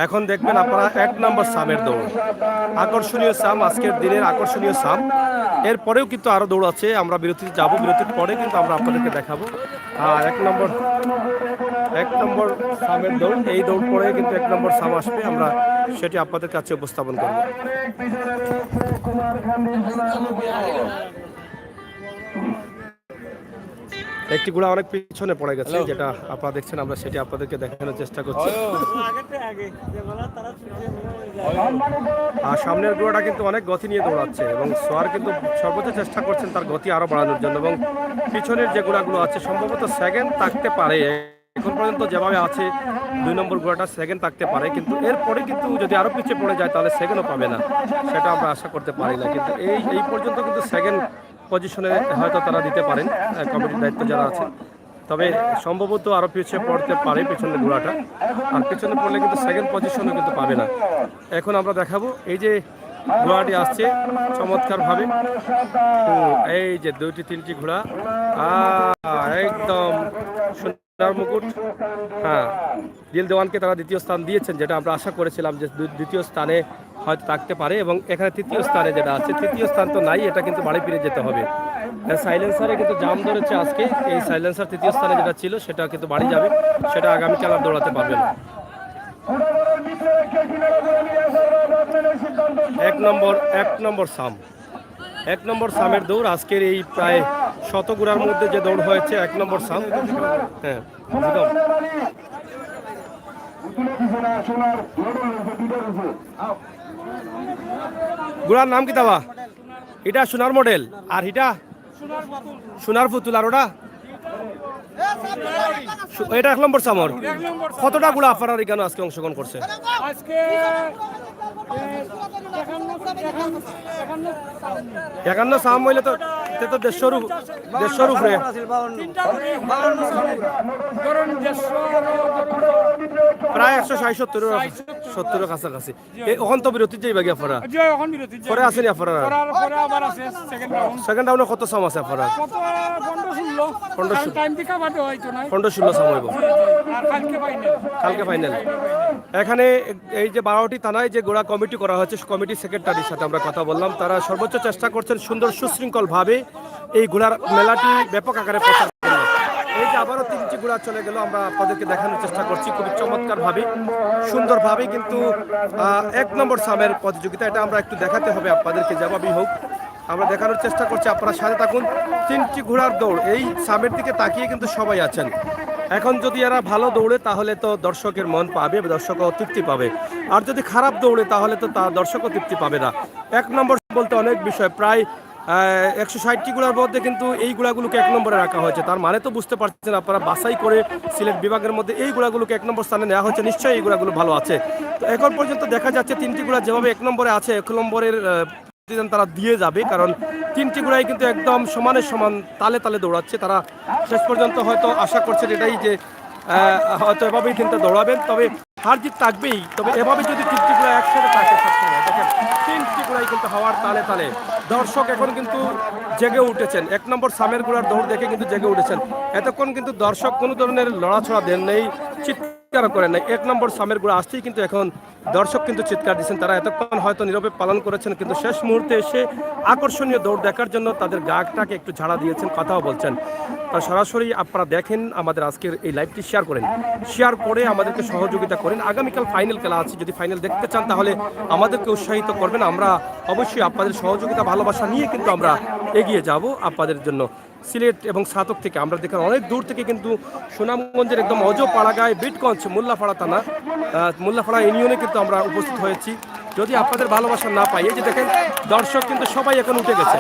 A: এখন দেখবেন আপনারা 1 নম্বর সামের দৌড়, আকর্ষণীয় সাম, আজকের দিনের আকর্ষণীয় সাম। এরপরেও কিন্তু আরও দৌড় আছে, আমরা বিরতিতে যাব, বিরতির পরে কিন্তু আমরা আপনাদেরকে দেখাবো। আর 1 নম্বর সামের দৌড়, এই দৌড় পরে কিন্তু 1 নম্বর সাম আসবে, আমরা সেটি আপনাদের কাছে উপস্থাপন করব। একটি ঘোড়া অনেক পিছনে পড়ে গেছে, যেটা আপনারা দেখছেন, আমরা সেটি আপনাদেরকে দেখানোর চেষ্টা করছি। আর সামনের ঘোড়াটা কিন্তু অনেক গতি নিয়ে দৌড়াচ্ছে এবং সোয়ার কিন্তু সর্বোচ্চ চেষ্টা করছেন তার গতি আরো বাড়ানোর জন্য, এবং পিছনের যে ঘোড়াগুলো আছে সম্ভবত সেকেন্ড থাকতে পারে, এখন পর্যন্ত যেভাবে আছে 2 নম্বর ঘোড়াটা সেকেন্ড থাকতে পারে, কিন্তু এরপরে কিন্তু যদি আরো পিছিয়ে পড়ে যায় তাহলে সেকেন্ডও পাবে না, সেটা আমরা আশা করতে পারি না। কিন্তু এই পর্যন্ত কিন্তু সেকেন্ড পজিশনে হয়তো তারা দিতে পারেন কমিটির দায়িত্ব যারা আছে, তবে সম্ভবত আরো পিছিয়ে পড়তে পারে পিছনের ঘোড়াটা, আর পিছনে পড়লে কিন্তু সেকেন্ড পজিশনও কিন্তু পাবে না। এখন আমরা দেখাবো এই যে ঘোড়াটি আসছে চমৎকার ভাবে, এই যে 2-3টি ঘোড়া একদম সোনার মুকুট। দিল দেওয়ানকে তারা দ্বিতীয় স্থান দিয়েছেন, যেটা আমরা আশা করেছিলাম যে দ্বিতীয় স্থানে হয়তো থাকতে পারে, এবং এখানে তৃতীয় স্থানে যেটা আছে, তৃতীয় স্থান তো নাই, এটা কিন্তু বাড়ি ফিরে যেতে হবে। সাইলেন্সারে কিন্তু জাম ধরেছে আজকে, এই সাইলেন্সার তৃতীয় স্থানে যেটা ছিল সেটা কিন্তু বাড়ি যাবে, সেটা আগামীকাল আর দৌড়াতে পারবে না। 1 নম্বর সামের দৌড়, আজকের এই প্রায় 100 ঘোড়ার মধ্যে যে দৌড় হয়েছে 1 নম্বর সাম। ঘোড়ার নাম কি দাবা? এটা সোনার মডেল, আর এটা সোনার পুতুল, আর ওটা এটা 1 নম্বর সামর। কতটা ঘোড়া আপনারা এখানে আজকে অংশগ্রহণ করছে? 51 সাম হইলে তো 150 উপরে, প্রায় 160-170 70-এর কাছাকাছি। এখন তো বিরতি যাইবা গিয়া আপনারা
E: জয় এখন বিরতি
A: পরে আসেনি আপনারা?
E: করার পরে আবার আছে সেকেন্ড রাউন্ড
A: সেকেন্ড রাউন্ডে কত সাম আছে আপনারা?
E: কত 15-16 টাইম দিকা বাদে হয়তো নাই
A: 15-16 সাম হইব
E: আর কালকে ফাইনাল
A: কালকে ফাইনাল। এখানে এই যে 12টি থানায় যে গোড়া কমিটি করা হয়েছে, কমিটি সেক্রেটারির সাথে আমরা কথা বললাম, তারা সর্বোচ্চ চেষ্টা করছেন সুন্দর সুশৃঙ্খলভাবে এই ঘোড়ার মেলাটি ব্যাপক আকারে প্রচার করতে। এই যে আবারও 3টি ঘোড়া চলে গেল, আমরা আপনাদেরকে দেখানোর চেষ্টা করছি খুবই চমৎকারভাবে সুন্দরভাবে, কিন্তু 1 নম্বর সামের প্রতিযোগিতা, এটা আমরা একটু দেখাতে হবে আপনাদেরকে যেভাবেই হোক আমরা দেখানোর চেষ্টা করছি। আপনারা সাথে থাকুন। 3টি ঘোড়ার দৌড়, এই সামের দিকে তাকিয়ে কিন্তু সবাই আছেন। এখন যদি এরা ভালো দৌড়ে তাহলে তো দর্শকের মন পাবে, দর্শকও তৃপ্তি পাবে, আর যদি খারাপ দৌড়ে তাহলে তো তা দর্শকও তৃপ্তি পাবে না। 1 নম্বর বলতে অনেক বিষয়, প্রায় 160টি গুড়ার মধ্যে কিন্তু এই গুড়াগুলোকে 1 নম্বরে রাখা হয়েছে। তার মানে তো বুঝতে পারছেন আপনারা, বাছাই করে সিলেট বিভাগের মধ্যে এই গুড়াগুলোকে 1 নম্বর স্থানে নেওয়া হয়েছে, নিশ্চয়ই এই গুড়াগুলো ভালো আছে। তো এখন পর্যন্ত দেখা যাচ্ছে 3টি গুড়া যেভাবে 1 নম্বরে আছে, 1 নম্বরের তারা দিয়ে যাবে, কারণ 3টি গুড়াই কিন্তু একদম সমানে সমান তালে তালে দৌড়াচ্ছে। তারা শেষ পর্যন্ত হয়তো আশা করছেন এটাই যে হয়তো এভাবেই কিন্তু দৌড়াবেন, তবে হার জিত থাকবেই। তবে এভাবে যদি 3টি গুড়া একসাথে থাকে সবসময়, দেখেন 3টি গুড়াই কিন্তু হাওয়ার তালে তালে, দর্শক এখন কিন্তু জেগে উঠেছেন। 1 নম্বর সামের গুড়ার দৌড় দেখে কিন্তু জেগে উঠেছেন। এতক্ষণ কিন্তু দর্শক কোনো ধরনের লড়াছড়া দেন নেই, চিৎকার করেন নাই। 1 নম্বর সামের গুড়া আসতেই কিন্তু এখন দর্শক কিন্তু চিৎকার দিচ্ছেন। তারা এতক্ষণ হয়তো নীরবে পালন করেছেন, কিন্তু শেষ মুহূর্তে এসে আকর্ষণীয় দৌড় দেখার জন্য তাদের গাটাকে একটু ঝাড়া দিয়েছেন, কথাও বলছেন। তা সরাসরি আপনারা দেখেন আমাদের আজকের এই লাইভটি শেয়ার করেন, শেয়ার করে আমাদেরকে সহযোগিতা করেন। আগামীকাল ফাইনাল খেলা আছে, যদি ফাইনাল দেখতে চান তাহলে আমাদেরকে উৎসাহিত করবেন। আমরা অবশ্যই আপনাদের সহযোগিতা ভালোবাসা নিয়ে কিন্তু আমরা এগিয়ে যাব আপনাদের জন্য। সিলেট এবং সাতক থেকে আমরা দেখেন অনেক দূর থেকে কিন্তু সুনামগঞ্জের একদম অজপাড়াগায় বিটগঞ্জ মোল্লাপাড়া থানা, মোল্লাপাড়া ইউনিয়নে কিন্তু আমরা উপস্থিত হয়েছি। যদি আপনাদের ভালোবাসা না পাই, এই যে দেখেন দর্শক কিন্তু সবাই এখন উঠে গেছে,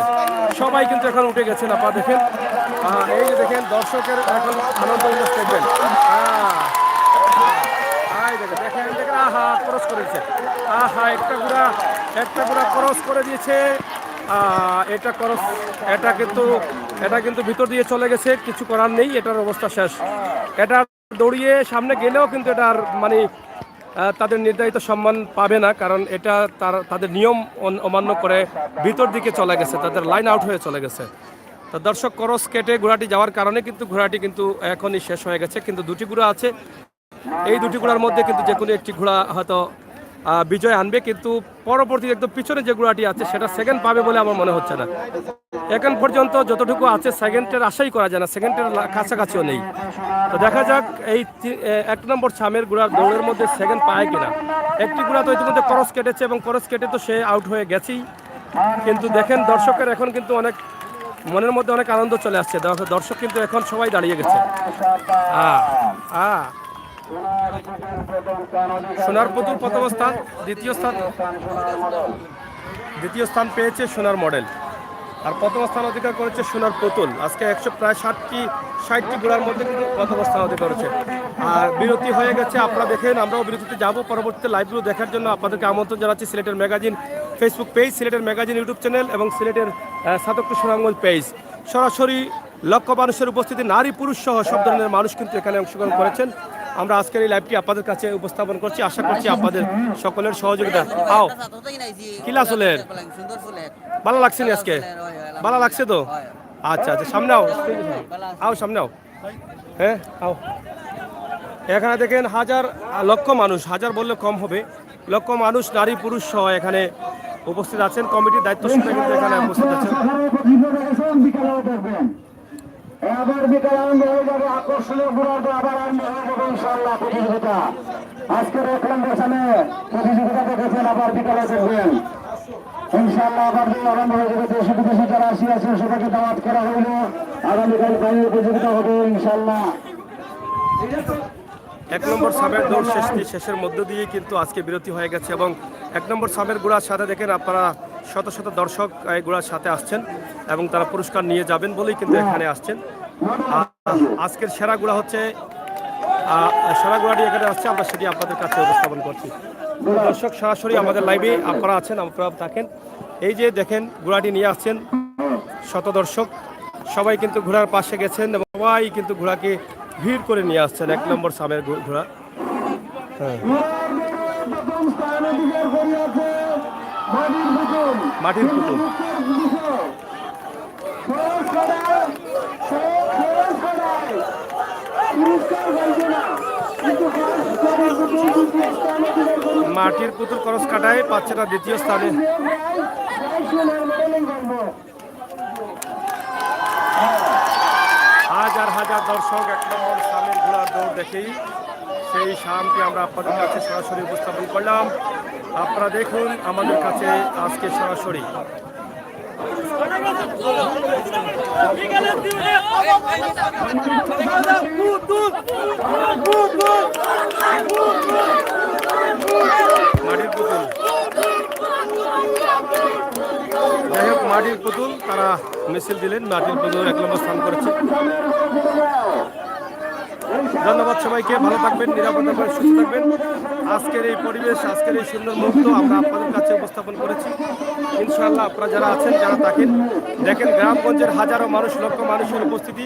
A: সবাই কিন্তু এখন উঠে গেছেন। আপনারা দেখেন, এই যে দেখেন দর্শকের এখন আনন্দ উল্লাস করবেন। দেখেন দেখেন, আহা ক্রস করেছে, আহা একটা গুড়া ক্রস করে দিয়েছে। এটা ক্রস, এটা কিন্তু ভিতর দিয়ে চলে গেছে, কিছু করার নেই, এটার অবস্থা শেষ। এটা দৌড়িয়ে সামনে গেলেও কিন্তু এটার মানে তাদের নির্ধারিত সম্মান পাবে না, কারণ এটা তাদের নিয়ম অমান্য করে ভিতর দিকে চলে গেছে, তাদের লাইন আউট হয়ে চলে গেছে। তো দর্শক ক্রস কেটে ঘোড়াটি যাওয়ার কারণে কিন্তু ঘোড়াটি কিন্তু এখনই শেষ হয়ে গেছে। কিন্তু 2টি ঘোড়া আছে, এই 2টি ঘোড়ার মধ্যে কিন্তু যে কোনো একটি ঘোড়া হয়তো বিজয় আনবে, কিন্তু পরবর্তী একদম পিছনে যে ঘোড়াটি আছে সেটা সেকেন্ড পাবে বলে আমার মনে হচ্ছে না। এখন পর্যন্ত যতটুকু আছে সেকেন্ডের আশাই করা যায় না, সেকেন্ডের কাছাকাছিও নেই। তো দেখা যাক এই 1 নম্বর সামের ঘোড়ার দৌড়ের মধ্যে সেকেন্ড পায় কিনা। একটি ঘোড়া তো ইতিমধ্যে ক্রস কেটেছে এবং ক্রস কেটে তো সে আউট হয়ে গেছেই। কিন্তু দেখেন দর্শকের এখন কিন্তু অনেক মনের মধ্যে অনেক আনন্দ চলে আসছে, দর্শক কিন্তু এখন সবাই দাঁড়িয়ে গেছে। সোনার পুতুল প্রথম স্থান, দ্বিতীয় স্থান পেয়েছে সোনার মডেল, আর প্রথম স্থান অধিকার করেছে সোনার পুতুল। আজকে প্রায় 60টি ঘোড়ার মধ্যে কিন্তু প্রথম স্থান অধিকার করেছে। আর বিরতি হয়ে গেছে, আপনারা দেখেন, আমরাও বিরতিতে যাব। পরবর্তীতে লাইভগুলো দেখার জন্য আপনাদেরকে আমন্ত্রণ জানাচ্ছি। সিলেটের ম্যাগাজিন ফেসবুক পেজ, সিলেটের ম্যাগাজিন ইউটিউব চ্যানেল এবং সিলেটের সাতক সুনামগঞ্জ পেজ। সরাসরি লক্ষ মানুষের উপস্থিতি, নারী পুরুষ সহ সব ধরনের মানুষ কিন্তু এখানে অংশগ্রহণ করেছেন। আমরা আজকের এই লাইভটি আপনাদের কাছে উপস্থাপন করছি, আশা করছি আপনাদের সকলের সহযোগিতা। আও কিলা চলের ভালো লাগছে না আজকে? ভালো লাগছে তো? আচ্ছা আচ্ছা, সামনে আও সামনে আও, হ্যাঁ আও। এখানে দেখেন লক্ষ মানুষ, হাজার বললে কম হবে, লক্ষ মানুষ নারী পুরুষ সহ এখানে উপস্থিত আছেন। কমিটির দায়িত্বশীল কিন্তু এখানে উপস্থিত আছেন।
C: এবার বিকাল আনন্দ হয়ে যাবে, আকর্ষণীয় ঘোড়ার আবার আনন্দ হয়ে যাবে ইনশাআল্লাহ প্রতিযোগিতা। আজকের 1 নম্বর সামনে প্রতিযোগিতা দেখেছেন, আবার বিকালে দেখবেন ইনশাআল্লাহ। আবার আরম্ভ হয়ে যাবে, দেশি বিদেশি যারা আসিয়াছেন সবাইকে দাওয়াত করা হইল। আগামীকাল ফাইনাল প্রতিযোগিতা হবে ইনশাআল্লাহ।
A: 1 নম্বর সামের দৌড় শেষের মধ্য দিয়ে কিন্তু আজকে বিরতি হয়ে গেছে, এবং 1 নম্বর সামের গোড়ার সাথে দেখেন আপনারা শত শত দর্শক এই গোড়ার সাথে আসছেন এবং তারা পুরস্কার নিয়ে যাবেন বলেই কিন্তু এখানে আসছেন। আজকের সেরা গোড়া হচ্ছে সেরা গোড়াটি এখানে আসছে, আমরা সেটি আপনাদের কাছে উপস্থাপন করছি। দর্শক সরাসরি আমাদের লাইভে আপনারা আছেন, আপনারা থাকেন। এই যে দেখেন গোড়াটি নিয়ে আসছেন শত দর্শক, সবাই কিন্তু ঘোড়ার পাশে গেছেন এবং সবাই কিন্তু ঘোড়াকে ভিড় করে নিয়ে আসছেন। 1 নম্বর সামের ঘোড়া, হ্যাঁ মাটির পুতুল। মাটির পুতুল করস কাটায় পাচ্ছে না দ্বিতীয় স্থানে। হাজার হাজার দর্শক 1 নম্বর শামের ঘোড়ার দৌড় দেখেই সেই শামকে আমরা আপনাদের কাছে সরাসরি উপস্থাপন করলাম। আপনারা দেখুন আমাদের কাছে আজকে সরাসরি। মাটির পুতুল, যাই হোক মাটির পুতুল তারা মিছিল দিলেন, মাটির পুতুল 1 নম্বর স্থান করেছে। ধন্যবাদ সবাইকে, ভালো থাকবেন, নিরাপদ থাকবেন, সুস্থ থাকবেন। আজকের এই পরিবেশ, আজকের এই সুন্দর মুহূর্ত আমরা আপনাদের কাছে উপস্থাপন করেছি। ইনশাআল্লাহ আপনারা যারা আছেন, যারা থাকেন, দেখেন গ্রামগঞ্জের হাজারো মানুষ, লক্ষ মানুষের উপস্থিতি,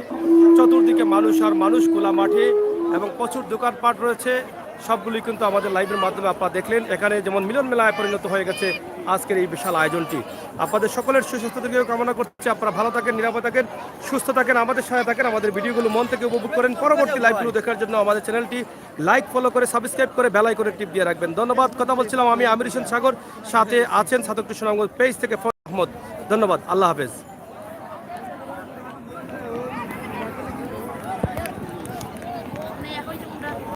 A: চতুর্দিকে মানুষ আর মানুষ, খোলা মাঠে এবং প্রচুর দোকানপাট রয়েছে। সবগুলি কিন্তু আমাদের লাইভের মাধ্যমে আপনারা দেখলেন। এখানে যেমন মিলন মেলায় পরিণত হয়ে গেছে আজকের এই বিশাল আয়োজনটি। আপনাদের সকলের সুস্বাস্থ্য থেকে কামনা করছি। আপনারা ভালো থাকেন, নিরাপদ থাকেন, সুস্থ থাকেন, আমাদের সাথে থাকেন, আমাদের ভিডিওগুলো মন থেকে উপভোগ করেন। পরবর্তী লাইভগুলো দেখার জন্য আমাদের চ্যানেলটি লাইক, ফলো করে, সাবস্ক্রাইব করে, বেল আইকনে টিপ দিয়ে রাখবেন। ধন্যবাদ। কথা বলছিলাম আমি আমির হোসেন সাগর, সাথে আছেন সাধক সুনামগঞ্জ পেজ থেকে আহমদ। ধন্যবাদ, আল্লাহ হাফেজ।